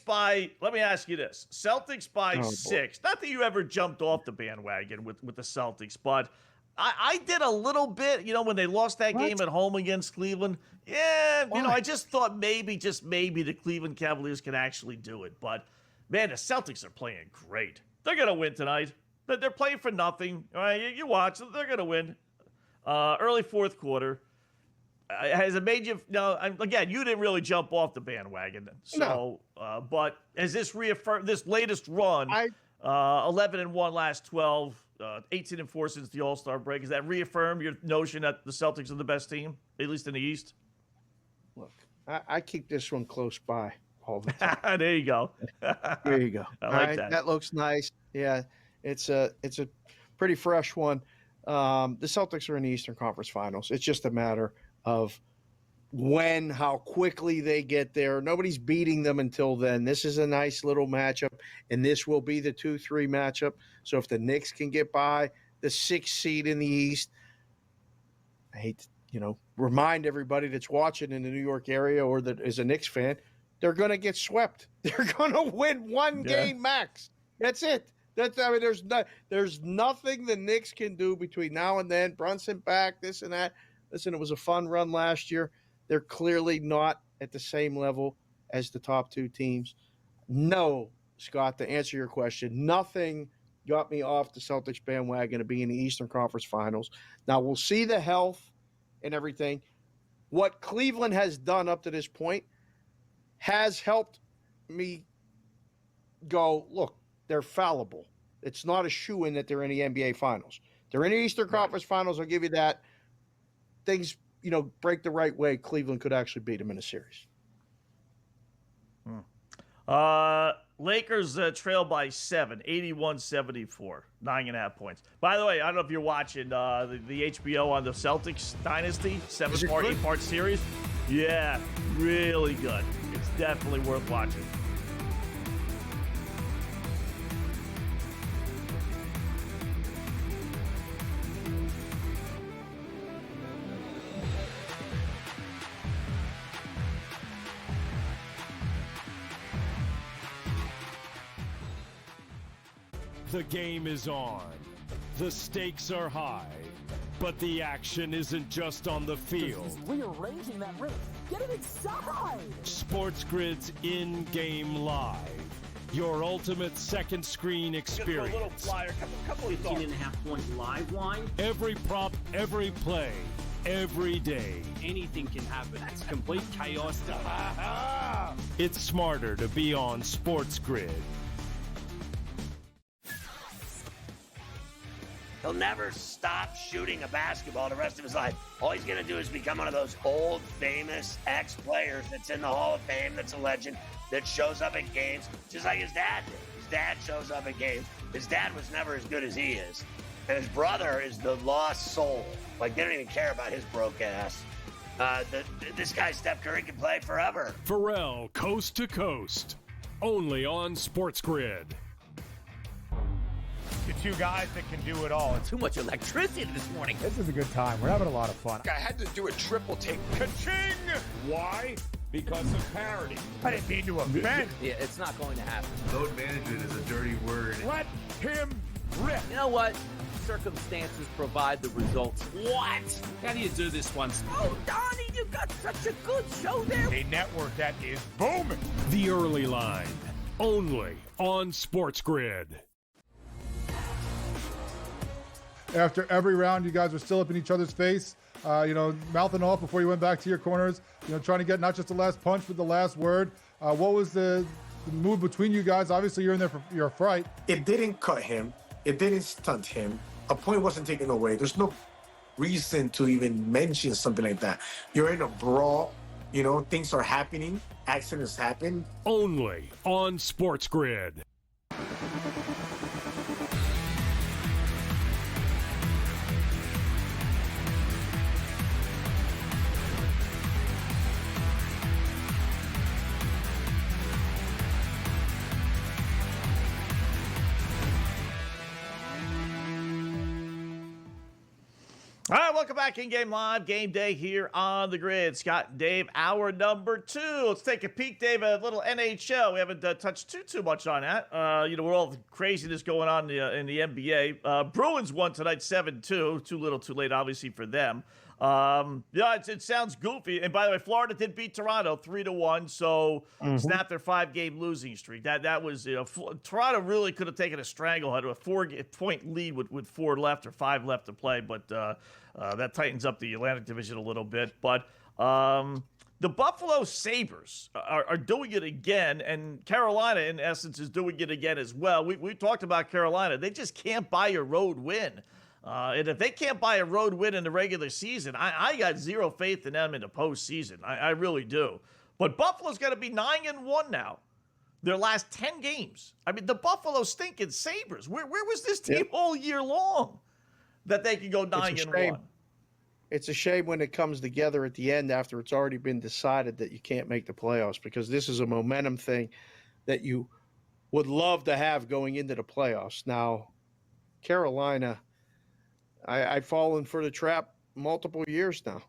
let me ask you this. Celtics by 6. Not that you ever jumped off the bandwagon with the Celtics, but I did a little bit, you know, when they lost that game at home against Cleveland. Yeah, you know, I just thought maybe the Cleveland Cavaliers can actually do it. But, man, the Celtics are playing great. They're going to win tonight. They're playing for nothing. All right, you watch. They're going to win. Early fourth quarter. Has it made you? No, again, you didn't really jump off the bandwagon. So, but has this reaffirmed this latest run? 11-1 last 12, 18-4 since the All-Star break. Does that reaffirm your notion that the Celtics are the best team, at least in the East? Look, I keep this one close by all the time. There you go. There you go. I like that. That looks nice. Yeah, it's a pretty fresh one. The Celtics are in the Eastern Conference Finals. It's just a matter of how quickly they get there. Nobody's beating them until then. This is a nice little matchup, and this will be the 2-3 matchup. So if the Knicks can get by the 6th seed in the East, I hate to, you know, remind everybody that's watching in the New York area or that is a Knicks fan, they're going to get swept. They're going to win one game max. That's it. There's nothing the Knicks can do between now and then. Brunson back, this and that. Listen, it was a fun run last year. They're clearly not at the same level as the top two teams. No, Scott, to answer your question, nothing got me off the Celtics bandwagon to be in the Eastern Conference Finals. Now, we'll see the health and everything. What Cleveland has done up to this point has helped me go, look, they're fallible. It's not a shoo-in that they're in the NBA Finals. They're in the Eastern Conference Finals. I'll give you that. Things, break the right way. Cleveland could actually beat them in a series. Lakers trail by 7, 81-74, 9.5 points. By the way, I don't know if you're watching the HBO on the Celtics Dynasty, 8-part series. Yeah, really good. It's definitely worth watching. The game is on. The stakes are high. But the action isn't just on the field. He's rearranging that roof. Get it inside! SportsGrid's in-game live. Your ultimate second screen experience. A little flyer, couple of thoughts. 15.5-point live line. Every prop, every play, every day. Anything can happen. It's complete chaos. It's smarter to be on SportsGrid. He'll never stop shooting a basketball the rest of his life. All he's going to do is become one of those old, famous ex-players that's in the Hall of Fame, that's a legend, that shows up at games, just like his dad did. His dad shows up at games. His dad was never as good as he is. And his brother is the lost soul. Like, they don't even care about his broke ass. This guy, Steph Curry, can play forever. Pharrell, coast to coast. Only on SportsGrid. The two guys that can do it all. Too much electricity this morning. This is a good time. We're having a lot of fun. I had to do a triple take. Ka-ching! Why? Because of parity. I didn't mean to offend. Yeah, it's not going to happen. Load management is a dirty word. Let him rip. You know what? Circumstances provide the results. What? How do you do this one? Oh, Donnie, you got such a good show there. A network that is booming. The early line. Only on SportsGrid. After every round, you guys were still up in each other's face, mouthing off before you went back to your corners, trying to get not just the last punch, but the last word. What was the mood between you guys? Obviously, you're in there for your fright. It didn't cut him. It didn't stunt him. A point wasn't taken away. There's no reason to even mention something like that. You're in a brawl. Things are happening. Accidents happen. Only on SportsGrid. All right, welcome back in-game live. Game day here on the grid. Scott and Dave, hour number 2. Let's take a peek, Dave, at a little NHL. We haven't touched too much on that. We're all craziness going on in the NBA. Bruins won tonight 7-2. Too little, too late, obviously, for them. It sounds goofy. And by the way, Florida did beat Toronto 3-1, so snapped their 5-game losing streak. That was, Toronto really could have taken a stranglehold to a 4-point lead with 4 left or 5 left to play, but that tightens up the Atlantic Division a little bit. But the Buffalo Sabres are doing it again, and Carolina, in essence, is doing it again as well. We talked about Carolina. They just can't buy a road win. And if they can't buy a road win in the regular season, I got zero faith in them in the postseason. I really do. But Buffalo's got to be 9-1 now. Their last 10 games. I mean, the Buffalo stinking Sabres. Where was this team all year long that they could go 9-1? It's a shame when it comes together at the end after it's already been decided that you can't make the playoffs, because this is a momentum thing that you would love to have going into the playoffs. Now, Carolina, I've fallen for the trap multiple years now,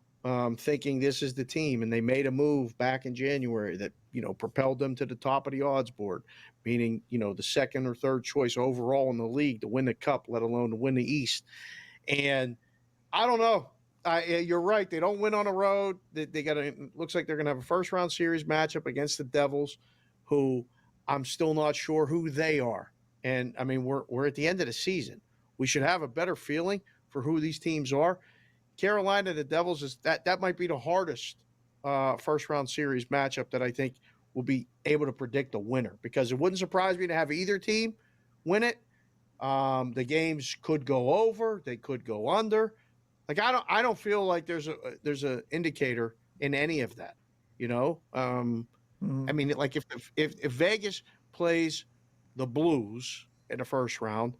thinking this is the team, and they made a move back in January that, propelled them to the top of the odds board, meaning, the second or third choice overall in the league to win the cup, let alone to win the East. And I don't know. You're right. They don't win on the road. Looks like they're going to have a first-round series matchup against the Devils, who I'm still not sure who they are. And, I mean, we're at the end of the season. We should have a better feeling for who these teams are. Carolina, the Devils, that might be the hardest first-round series matchup that I think will be able to predict a winner, because it wouldn't surprise me to have either team win it. The games could go over. They could go under. Like I don't feel like there's a indicator in any of that. You know, I mean, like if Vegas plays the Blues in the first round,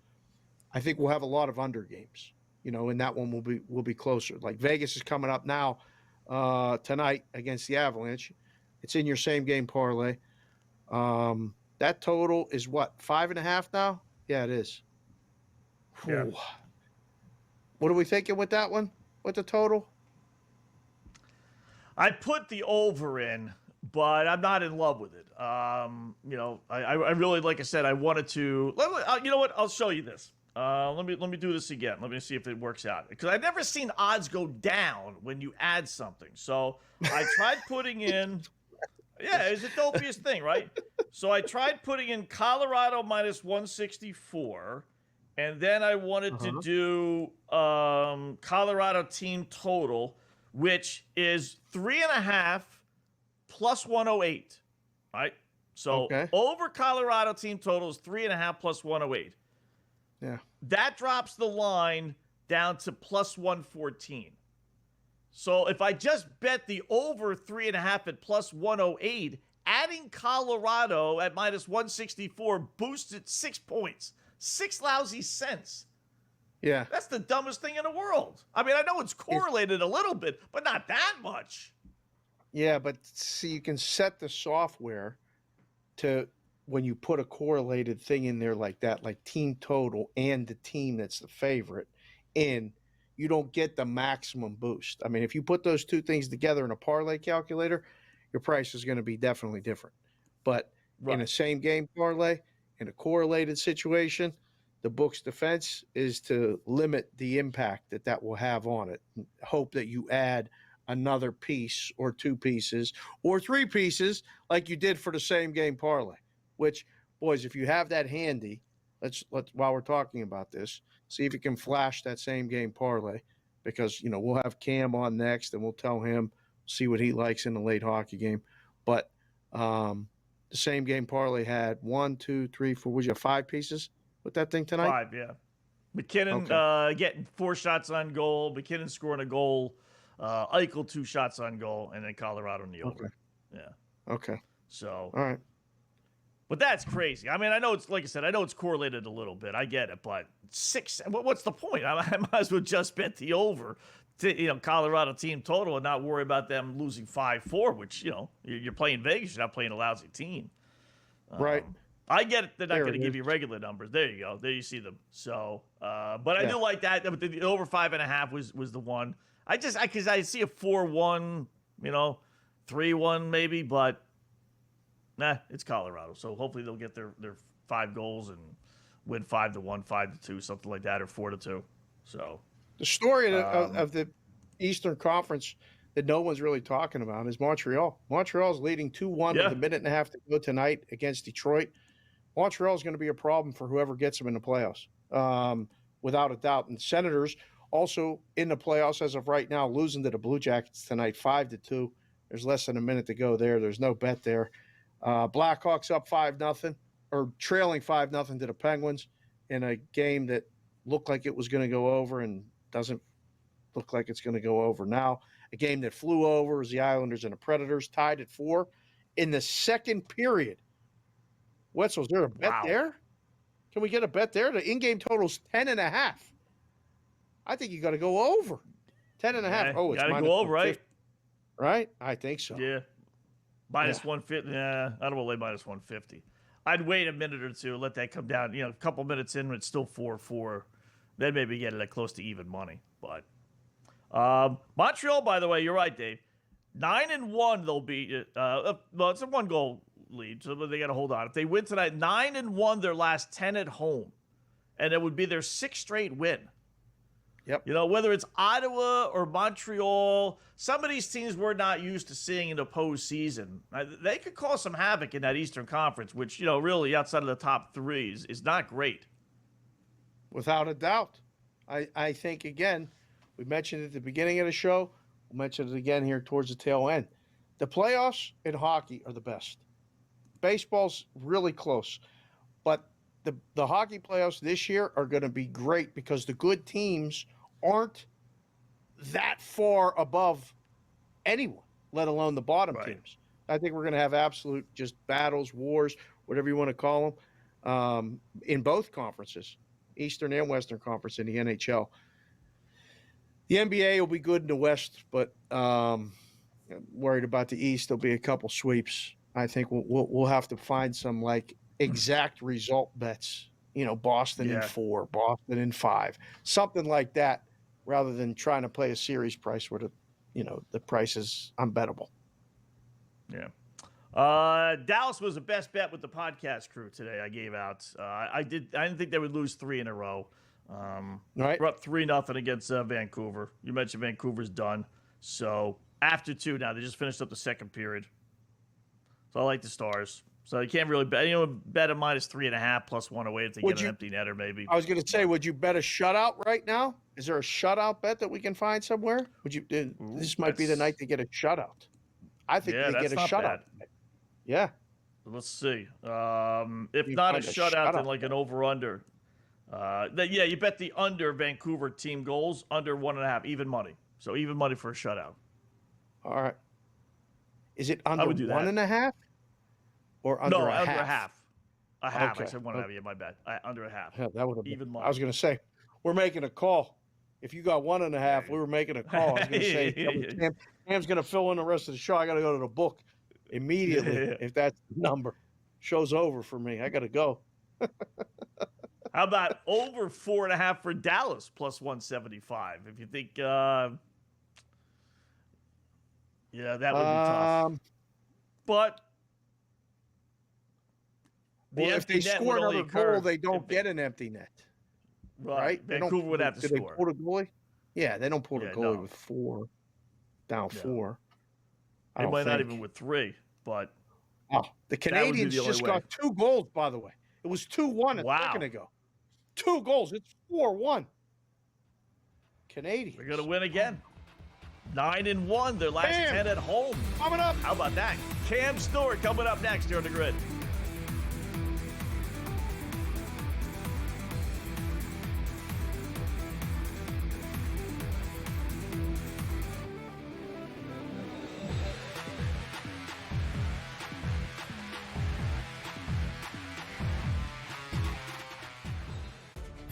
I think we'll have a lot of under games. You know, and that one will be closer. Like Vegas is coming up now tonight against the Avalanche. It's in your same game parlay. That total is what, 5.5 now? Yeah, it is. Yeah. Whew. What are we thinking with that one? With the total? I put the over in, but I'm not in love with it. You know, I really, like I said, I wanted to. You know what? I'll show you this. Let me do this again. Let me see if it works out. Because I've never seen odds go down when you add something. So I tried putting in. Yeah, it's the dopiest thing, right? So I tried putting in Colorado minus 164, and then I wanted to do Colorado team total, which is 3.5 plus 108, right? So over Colorado team total is 3.5 plus 108. Yeah. That drops the line down to plus 114. So if I just bet the over 3.5 at plus 108, adding Colorado at minus 164 boosted 6 points. 6 lousy cents. Yeah. That's the dumbest thing in the world. I mean, I know it's correlated a little bit, but not that much. Yeah, but see, you can set the software to when you put a correlated thing in there like that, like team total and the team that's the favorite in, you don't get the maximum boost. I mean, if you put those two things together in a parlay calculator, your price is going to be definitely different. But in a same game parlay, in a correlated situation, the book's defense is to limit the impact that will have on it. Hope that you add another piece or 2 pieces or 3 pieces like you did for the same game parlay, which, boys, if you have that handy, let's while we're talking about this, see if you can flash that same game parlay, because, you know, we'll have Cam on next and we'll tell him, see what he likes in the late hockey game. But the same game parlay had 1, 2, 3, 4, would you have 5 pieces with that thing tonight? 5, yeah. McKinnon getting 4 shots on goal, McKinnon scoring a goal, Eichel 2 shots on goal, and then Colorado in the over. Yeah. Okay. So. All right. But that's crazy. I mean, I know it's, like I said, I know it's correlated a little bit. I get it, but 6. What's the point? I might as well just bet the over, to, Colorado team total, and not worry about them losing 5-4. Which, you're playing Vegas, you're not playing a lousy team. Right. I get it. They're not going to give you regular numbers. There you go. There you see them. So, but I do like that. The over 5.5 was the one. Because I see a 4-1, 3-1 maybe, but. Nah, it's Colorado. So hopefully they'll get their 5 goals and win 5-1, 5-2, something like that, or 4-2. So the story of the Eastern Conference that no one's really talking about is Montreal. Montreal's leading 2-1 with a minute and a half to go tonight against Detroit. Montreal's going to be a problem for whoever gets them in the playoffs, without a doubt. And the Senators also in the playoffs as of right now, losing to the Blue Jackets tonight, 5-2. There's less than a minute to go there. There's no bet there. Blackhawks up 5-0, or trailing 5-0 to the Penguins in a game that looked like it was going to go over and doesn't look like it's going to go over now. A game that flew over is the Islanders and the Predators, tied at 4 in the second period. Wetzel, is there a bet there? Can we get a bet there? The in-game total's 10.5. I think you got to go over 10.5. Yeah, oh, it's got to go over, right? Right? I think so. Yeah. Minus 150. Yeah, I don't want to lay minus 150. I'd wait a minute or two, let that come down. A couple minutes in, it's still 4-4. Then maybe get it at close to even money. But Montreal, by the way, you're right, Dave. 9-1, they'll be. Well, it's a 1-goal lead, so they got to hold on. If they win tonight, 9-1, their last 10 at home, and it would be their 6th straight win. Yep. Whether it's Ottawa or Montreal, some of these teams we're not used to seeing in the postseason. They could cause some havoc in that Eastern Conference, which, really outside of the top 3 is not great. Without a doubt. I think, again, we mentioned it at the beginning of the show. We'll mention it again here towards the tail end. The playoffs in hockey are the best. Baseball's really close. But the hockey playoffs this year are going to be great because the good teams aren't that far above anyone, let alone the bottom teams. I think we're going to have absolute just battles, wars, whatever you want to call them, in both conferences, Eastern and Western Conference in the NHL. The NBA will be good in the West, but worried about the East. There'll be a couple sweeps. I think we'll have to find some like exact result bets. You know, Boston in 4, Boston in 5, something like that, rather than trying to play a series price where the price is unbettable. Yeah. Dallas was the best bet with the podcast crew today. I gave out. I didn't think they would lose 3 in a row. We're up 3-0 against Vancouver. You mentioned Vancouver's done. So after 2 now, they just finished up the second period. So I like the Stars. So you can't really bet. Bet a -3.5 +1 away if they get an empty netter, maybe. I was going to say, would you bet a shutout right now? Is there a shutout bet that we can find somewhere? Would you? This might be the night to get a shutout. I think they get a shutout. Yeah. Let's see. If not a shutout, then like an over/under. You bet the under Vancouver team goals, under 1.5, even money. So even money for a shutout. All right. Is it under 1.5 or under a half? Under a half. A half. Okay. I said 1.5. Yeah, my bad. Under a half. Yeah, that would have been even money. I was going to say, we're making a call. If you got 1.5, we were making a call. I was going to say, Cam's going to fill in the rest of the show. I got to go to the book immediately if that's the number. Show's over for me. I got to go. How about over 4.5 for Dallas +175? If you think, that would be tough. But if they score another goal, they don't get an empty net. Right? Vancouver would have to score. They pull the goalie? Yeah, they don't pull the goalie with 4, down 4. They might not even with 3, but the Canadians just got 2 goals, by the way. It was 2-1 a second ago. 2 goals. It's 4-1. Canadians. They're going to win again. 9-1. Their last 10 at home. Coming up. How about that? Cam Stewart coming up next here on the Grid.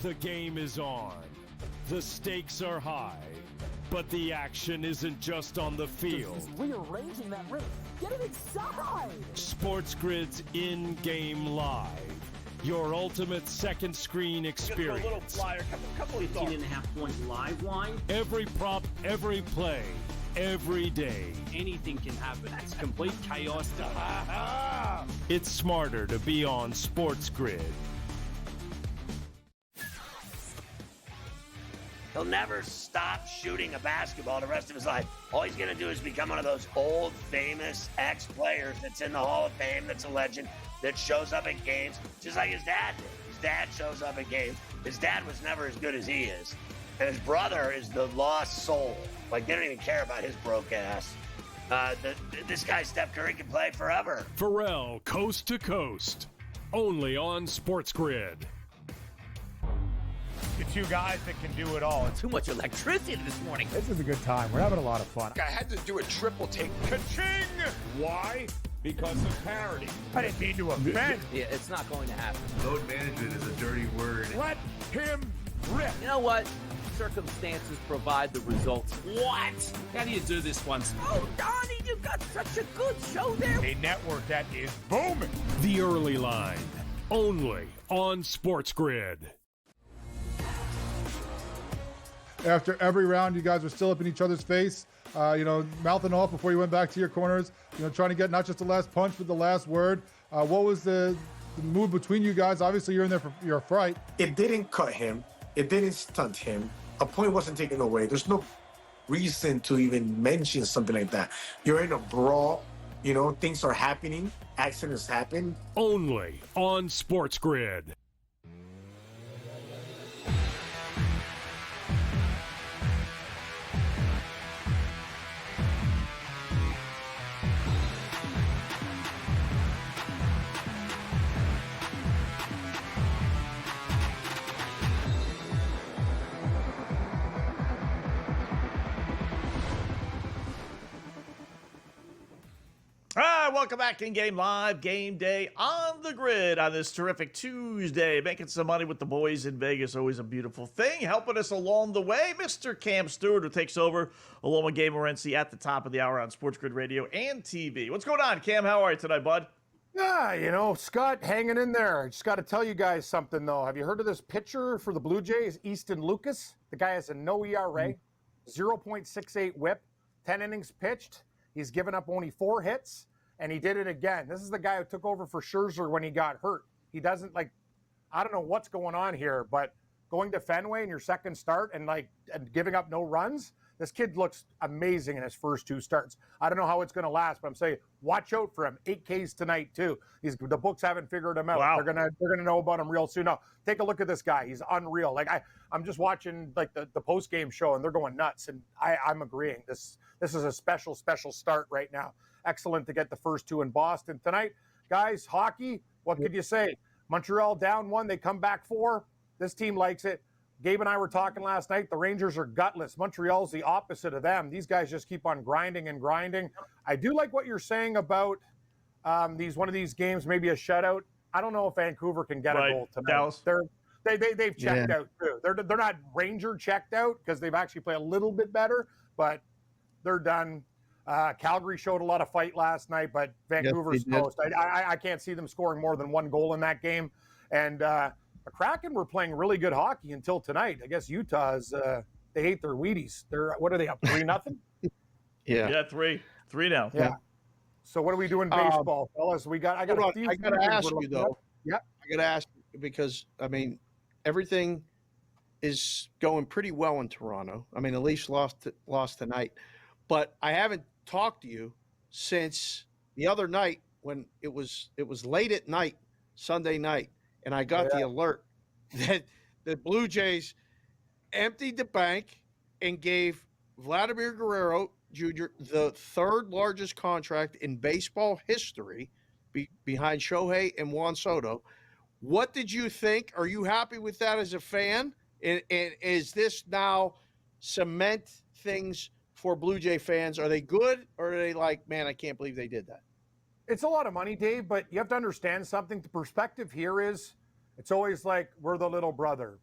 The game is on. The stakes are high. But the action isn't just on the field. He's rearranging that rim. Get it inside! SportsGrid's in-game live. Your ultimate second screen experience. A little flyer, couple 15.5-point live line. Every prop, every play, every day. Anything can happen. It's complete chaos. It's smarter to be on SportsGrid. He'll never stop shooting a basketball the rest of his life. All he's going to do is become one of those old, famous ex-players that's in the Hall of Fame, that's a legend, that shows up at games, just like his dad did. His dad shows up at games. His dad was never as good as he is. And his brother is the lost soul. Like, they don't even care about his broke ass. This guy, Steph Curry, can play forever. Pharrell, coast to coast. Only on SportsGrid. The 2 guys that can do it all. Too much electricity this morning. This is a good time. We're having a lot of fun. I had to do a triple take. Ka-ching! Why? Because of parity. I didn't mean to offend. Yeah, it's not going to happen. Load management is a dirty word. Let him rip. You know what? Circumstances provide the results. What? How do you do this one? Oh, Donnie, you got such a good show there. A network that is booming. The early line. Only on SportsGrid. After every round, you guys were still up in each other's face, mouthing off before you went back to your corners, trying to get not just the last punch, but the last word. What was the mood between you guys? Obviously, you're in there for your fright. It didn't cut him. It didn't stunt him. A point wasn't taken away. There's no reason to even mention something like that. You're in a brawl. Things are happening. Accidents happen. Only on SportsGrid. right, welcome back in Game Live, Game Day on the Grid on this terrific Tuesday. Making some money with the boys in Vegas, always a beautiful thing. Helping us along the way, Mr. Cam Stewart, who takes over along with Gabe Morency at the top of the hour on SportsGrid Radio and TV. What's going on, Cam? How are you tonight, bud? Yeah, Scott, hanging in there. I just got to tell you guys something, though. Have you heard of this pitcher for the Blue Jays, Easton Lucas? The guy has a no ERA, 0.68 whip, 10 innings pitched. He's given up only 4 hits, and he did it again. This is the guy who took over for Scherzer when he got hurt. He doesn't, I don't know what's going on here, but going to Fenway in your second start and giving up no runs, this kid looks amazing in his first 2 starts. I don't know how it's going to last, but I'm saying watch out for him. 8 Ks tonight too. The books haven't figured him out. Wow. They're gonna know about him real soon. Now take a look at this guy. He's unreal. I'm just watching the post game show and they're going nuts, and I'm agreeing. This is a special start right now. Excellent to get the first 2 in Boston tonight, guys. Hockey. What could you say? Montreal down 1. They come back 4. This team likes it. Gabe and I were talking last night. The Rangers are gutless. Montreal's the opposite of them. These guys just keep on grinding and grinding. I do like what you're saying about one of these games, maybe a shutout. I don't know if Vancouver can get a goal tonight. Dallas. They've checked out too. They're not Ranger checked out because they've actually played a little bit better, but they're done. Calgary showed a lot of fight last night, but Vancouver's toast. I can't see them scoring more than 1 goal in that game. And the Kraken were playing really good hockey until tonight. I guess Utah's they hate their Wheaties. What are they up 3-0? Yeah, 3 now. Yeah. So what are we doing baseball, fellas? I got to ask you though. Yeah. I got to ask you because everything is going pretty well in Toronto. At least lost tonight, but I haven't talked to you since the other night when it was late at night, Sunday night. And I got the alert that the Blue Jays emptied the bank and gave Vladimir Guerrero Jr. the 3rd largest contract in baseball history behind Shohei and Juan Soto. What did you think? Are you happy with that as a fan? And is this now cement things for Blue Jay fans? Are they good or are they like, man, I can't believe they did that? It's a lot of money, Dave, but you have to understand something. The perspective here is it's always like we're the little brother.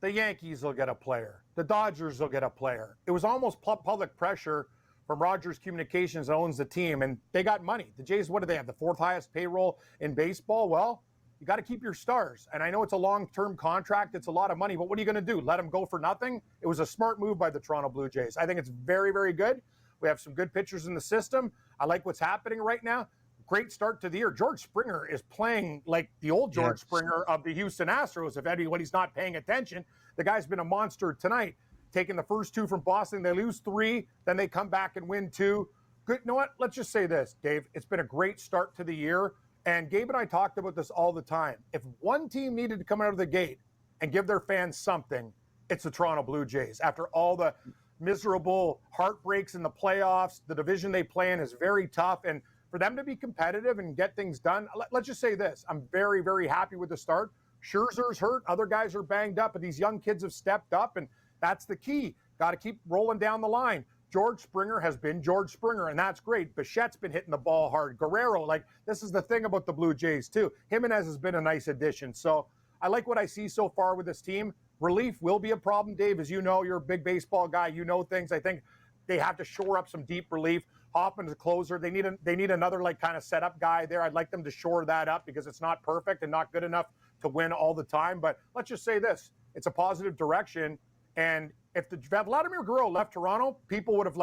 The Yankees will get a player. The Dodgers will get a player. It was almost public pressure from Rogers Communications that owns the team, and they got money. The Jays, what do they have? The 4th highest payroll in baseball? Well, you got to keep your stars. And I know it's a long-term contract. It's a lot of money, but what are you going to do? Let them go for nothing? It was a smart move by the Toronto Blue Jays. I think it's very, very good. We have some good pitchers in the system. I like what's happening right now. Great start to the year. George Springer is playing like the old George Springer of the Houston Astros. If anybody's not paying attention, the guy's been a monster tonight. Taking the first 2 from Boston, they lose 3, then they come back and win 2. Good. You know what? Let's just say this, Dave. It's been a great start to the year, and Gabe and I talked about this all the time. If one team needed to come out of the gate and give their fans something, it's the Toronto Blue Jays. After all the miserable heartbreaks in the playoffs, the division they play in is very tough, and for them to be competitive and get things done, let's just say this. I'm very, very happy with the start. Scherzer's hurt. Other guys are banged up, but these young kids have stepped up, and that's the key. Got to keep rolling down the line. George Springer has been George Springer, and that's great. Bichette's been hitting the ball hard. Guerrero, this is the thing about the Blue Jays, too. Jimenez has been a nice addition. So I like what I see so far with this team. Relief will be a problem, Dave. As you know, you're a big baseball guy. You know things. I think they have to shore up some deep relief. Hoffman's a closer. They need another kind of setup guy there. I'd like them to shore that up because it's not perfect and not good enough to win all the time. But let's just say this: it's a positive direction. And if Vladimir Guerrero left Toronto, people would have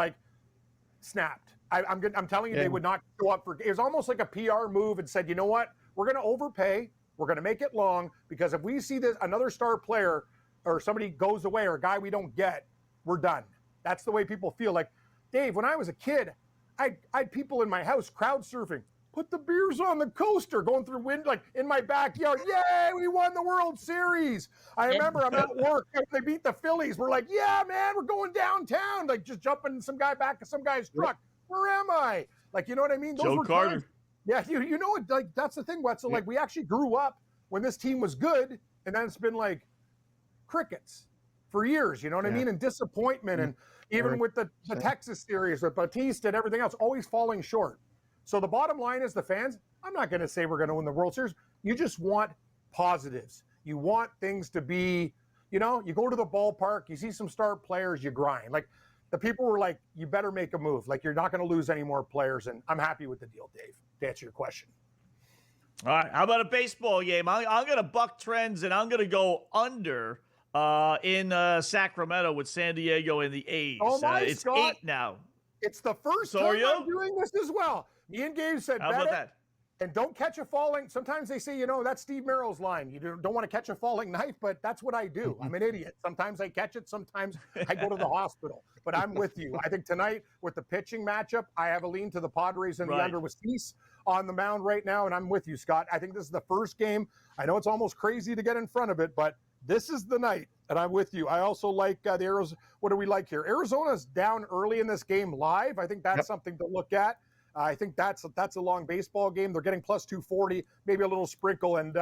snapped. I'm telling you, they would not go up for. It was almost like a PR move and said, you know what? We're going to overpay. We're going to make it long because if we see this another star player or somebody goes away or a guy we don't get, we're done. That's the way people feel. Dave, when I was a kid, I had people in my house crowd surfing. Put the beers on the coaster, going through wind, in my backyard. Yay, we won the World Series. I remember I'm at work. They beat the Phillies. We're like, yeah, man, we're going downtown. Just jumping some guy back to some guy's truck. Where am I? You know what I mean? Those Joe were Carter. times. Yeah, you know what? That's the thing, Wetzel. We actually grew up when this team was good, and then it's been crickets for years. You know what I mean? And disappointment, and even with the Texas series with Bautista and everything else, always falling short. So the bottom line is the fans, I'm not going to say we're going to win the World Series. You just want positives. You want things to be, you go to the ballpark, you see some star players, you grind. Like the people were like, you better make a move. Like you're not going to lose any more players. And I'm happy with the deal, Dave, to answer your question. All right, how about a baseball game? I'm going to buck trends, and I'm going to go under in Sacramento with San Diego and the A's. Oh, my it's Scott. 8 now. It's the first So time are you? I'm doing this as well. Me and Gabe said, How bet about it, that? and don't catch a falling. Sometimes they say, that's Steve Merrill's line. You don't want to catch a falling knife, but that's what I do. I'm an idiot. Sometimes I catch it. Sometimes I go to the hospital. But I'm with you. I think tonight with the pitching matchup, I have a lean to the Padres and the under with Cease on the mound right now, and I'm with you, Scott. I think this is the first game. I know it's almost crazy to get in front of it, but this is the night, and I'm with you. I also like the Arizona. What do we like here? Arizona's down early in this game live. I think that's something to look at. I think that's a long baseball game. They're getting plus 240, maybe a little sprinkle, and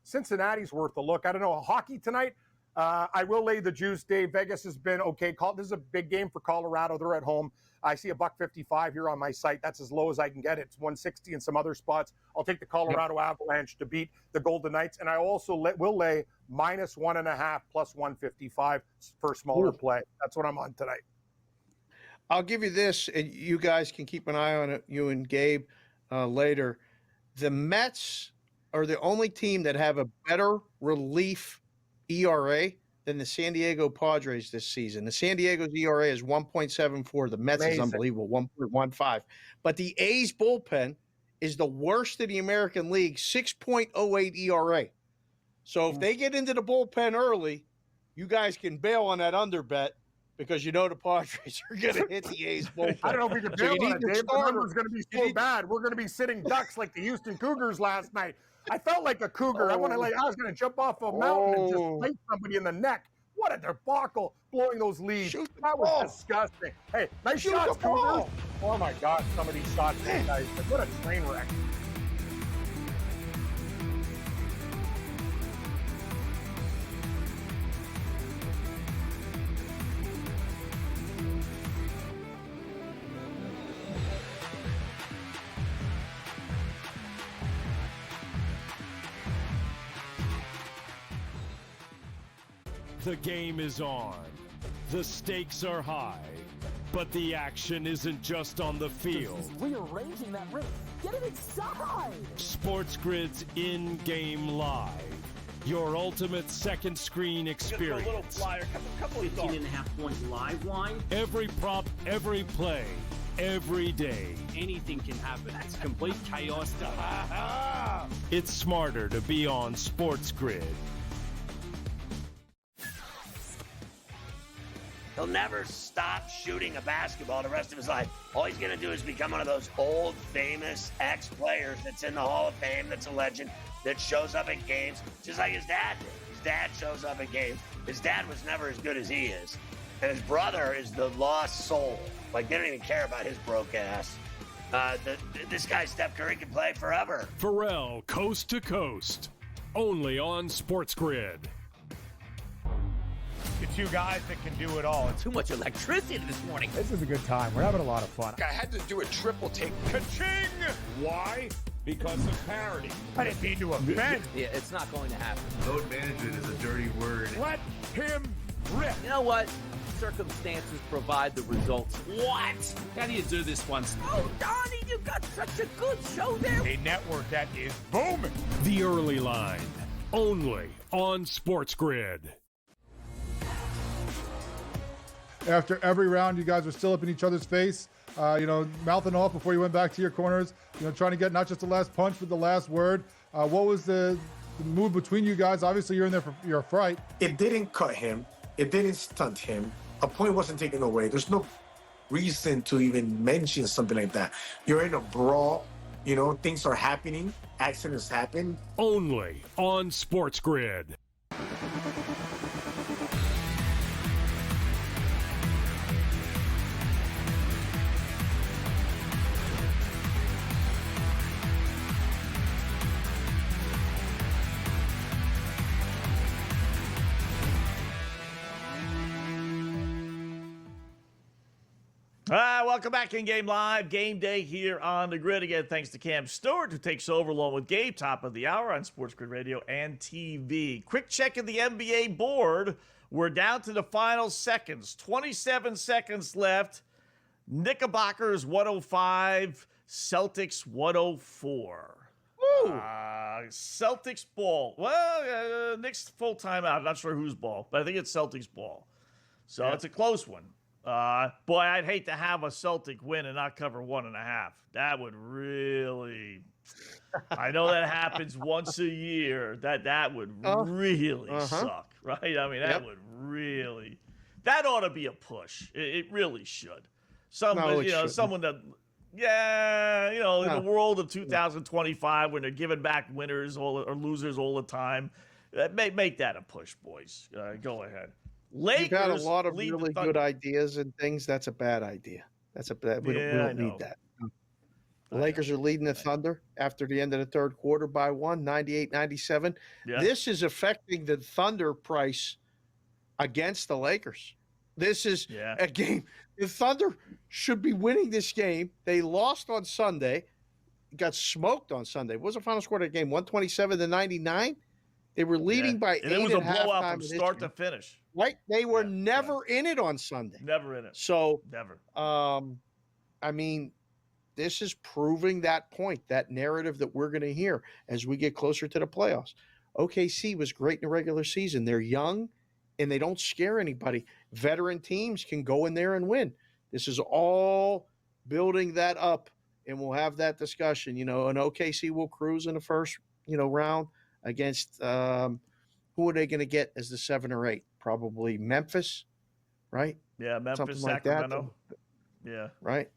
Cincinnati's worth a look. I don't know. Hockey tonight, I will lay the juice, Dave. Vegas has been okay. This is a big game for Colorado. They're at home. I see $1.55 here on my site. That's as low as I can get it. It's 160 in some other spots. I'll take the Colorado Avalanche to beat the Golden Knights, and I also will lay -1.5 plus 155 for smaller play. That's what I'm on tonight. I'll give you this, and you guys can keep an eye on it, you and Gabe, later. The Mets are the only team that have a better relief ERA than the San Diego Padres this season. The San Diego's ERA is 1.74. The Mets is unbelievable, 1.15. But the A's bullpen is the worst in the American League, 6.08 ERA. So if they get into the bullpen early, you guys can bail on that under bet, because the Padres are going to hit the A's bullpen. I don't know if we can bail on it, Dave. The number's going to be so bad. We're going to be sitting ducks like the Houston Cougars last night. I felt like a cougar. I was going to jump off a mountain and just plate somebody in the neck. What a debacle blowing those leads. That was disgusting. Hey, nice shots, Cougars. Oh, my God. Some of these shots, guys. What a train wreck. The game is on. The stakes are high. But the action isn't just on the field. He's rearranging that rim. Get it inside! SportsGrid's in-game live. Your ultimate second screen experience. A little flyer, couple of 18.5 points live line. Every prop, every play, every day. Anything can happen. It's complete chaos. It's smarter to be on SportsGrid. He'll never stop shooting a basketball the rest of his life. All he's going to do is become one of those old, famous ex-players that's in the Hall of Fame, that's a legend, that shows up at games, just like his dad did. His dad shows up at games. His dad was never as good as he is. And his brother is the lost soul. Like, they don't even care about his broke ass. This guy, Steph Curry, can play forever. Pharrell, coast to coast. Only on SportsGrid. The two guys that can do it all. Too much electricity this morning. This is a good time. We're having a lot of fun. I had to do a triple take. Ka-ching! Why? Because of parity. I didn't mean to offend. Yeah, it's not going to happen. Load management is a dirty word. Let him rip. You know what? Circumstances provide the results. What? How do you do this one? Oh, Donnie, you got such a good show there. A network that is booming. The early line. Only on SportsGrid. After every round, you guys were still up in each other's face, mouthing off before you went back to your corners, trying to get not just the last punch, but the last word. What was the move between you guys? Obviously, you're in there for your fight. It didn't cut him. It didn't stunt him. A point wasn't taken away. There's no reason to even mention something like that. You're in a brawl. Things are happening. Accidents happen. Only on SportsGrid. Welcome back in Game Live. Game Day here on the grid. Again, thanks to Cam Stewart, who takes over along with Gabe, top of the hour on SportsGrid Radio and TV. Quick check of the NBA board. We're down to the final seconds. 27 seconds left. Knickerbockers 105, Celtics 104. Celtics ball. Well, Knicks full timeout. I'm not sure whose ball, but I think it's Celtics ball. So it's a close one. Boy, I'd hate to have a Celtic win and not cover 1.5. That would really. I know that happens once a year. That would really suck, right? I mean, that would really. That ought to be a push. It really should. Someone that. Yeah, in the world of 2025, when they're giving back winners or losers all the time, make that a push, boys. Go ahead. Lakers. You've had a lot of really good ideas and things. That's a bad idea. We don't need that. The Lakers are leading the Thunder after the end of the third quarter by 98-97. Yeah. This is affecting the Thunder price against the Lakers. This is a game. The Thunder should be winning this game. They lost on Sunday, got smoked on Sunday. What was the final score of the game? 127-99. They were leading by 8 at halftime. It was a blowout from start to finish. Right? They were never in it on Sunday. Never in it. So, never. I mean, this is proving that point, that narrative that we're going to hear as we get closer to the playoffs. OKC was great in the regular season. They're young, and they don't scare anybody. Veteran teams can go in there and win. This is all building that up, and we'll have that discussion. And OKC will cruise in the first, round against who are they going to get as the 7 or 8? Probably Memphis, right? Yeah, Memphis, something Sacramento. Like that. Yeah. Right?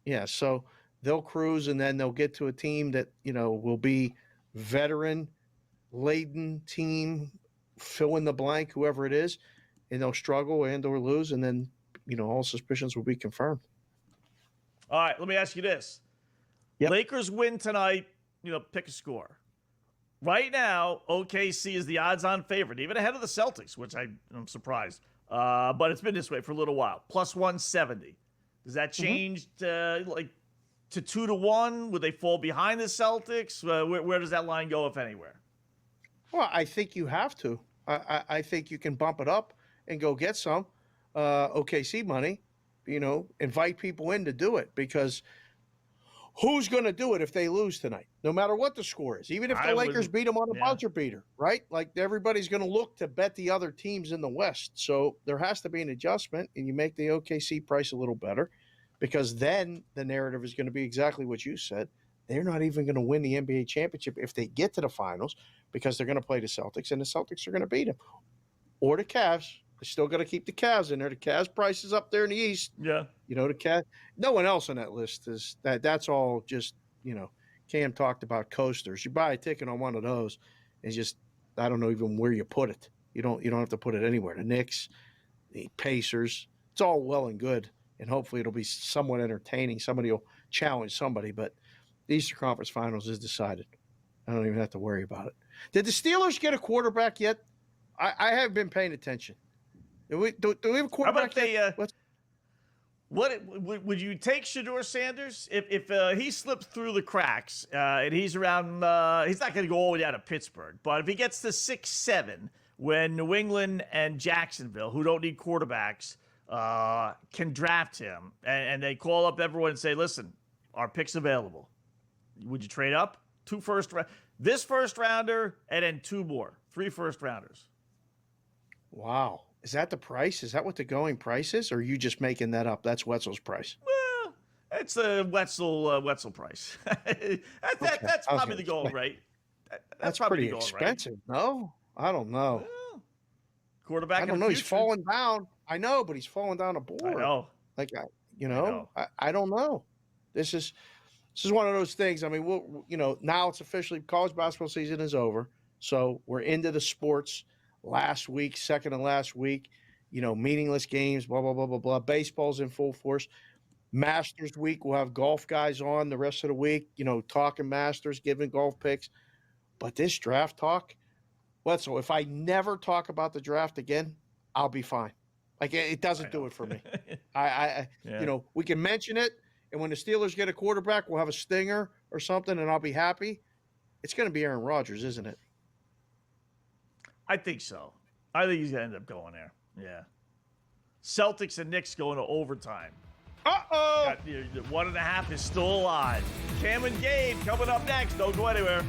Yeah, so they'll cruise, and then they'll get to a team that, will be veteran-laden team, fill in the blank, whoever it is, and they'll struggle and or lose, and then, all suspicions will be confirmed. All right, let me ask you this. Yep. Lakers win tonight, pick a score. Right now, OKC is the odds-on favorite, even ahead of the Celtics, which I'm surprised. But it's been this way for a little while. Plus 170. Does that change to 2-1? Would they fall behind the Celtics? Where does that line go, if anywhere? Well, I think you have to. I think you can bump it up and go get some OKC money, invite people in to do it, because who's going to do it if they lose tonight, no matter what the score is, even if the Lakers beat them on a buzzer beater, right? Like, everybody's going to look to bet the other teams in the West. So there has to be an adjustment, and you make the OKC price a little better, because then the narrative is going to be exactly what you said. They're not even going to win the NBA championship if they get to the finals, because they're going to play the Celtics, and the Celtics are going to beat them. Or the Cavs. They're still going to keep the Cavs in there. The Cavs price is up there in the East. Yeah. The Cavs. No one else on that list is that. That's all just, Cam talked about coasters. You buy a ticket on one of those, and just, I don't know even where you put it. You don't have to put it anywhere. The Knicks, the Pacers, it's all well and good, and hopefully it'll be somewhat entertaining. Somebody will challenge somebody, but the Eastern Conference Finals is decided. I don't even have to worry about it. Did the Steelers get a quarterback yet? I haven't been paying attention. Do we have a quarterback? How about would you take Shedeur Sanders if he slips through the cracks and he's around? He's not going to go all the way down to Pittsburgh, but if he gets to 6-7, when New England and Jacksonville, who don't need quarterbacks, can draft him, and they call up everyone and say, "Listen, our pick's available. Would you trade up? 2 first round, this first rounder, and then 2 more, 3 first rounders." Wow. Is that the price? Is that what the going price is? Or are you just making that up? That's Wetzel's price. Well, it's the Wetzel price. That's probably the going rate. That's pretty expensive. Right? No, I don't know. Well, quarterback. I don't know. He's falling down. I know, but he's falling down a board. I know. I don't know. This is one of those things. I mean, now it's officially college basketball season is over, so we're into the sports. Last week, second to last week, meaningless games, blah, blah, blah, blah, blah. Baseball's in full force. Masters week, we'll have golf guys on the rest of the week, talking Masters, giving golf picks. But this draft talk, Wetzel, if I never talk about the draft again, I'll be fine. Like it doesn't do it for me. You know, we can mention it, and when the Steelers get a quarterback, we'll have a stinger or something, and I'll be happy. It's going to be Aaron Rodgers, isn't it? I think so. I think he's going to end up going there. Yeah. Celtics and Knicks going to overtime. Uh-oh! 1.5 is still alive. Cam and Gabe coming up next. Don't go anywhere.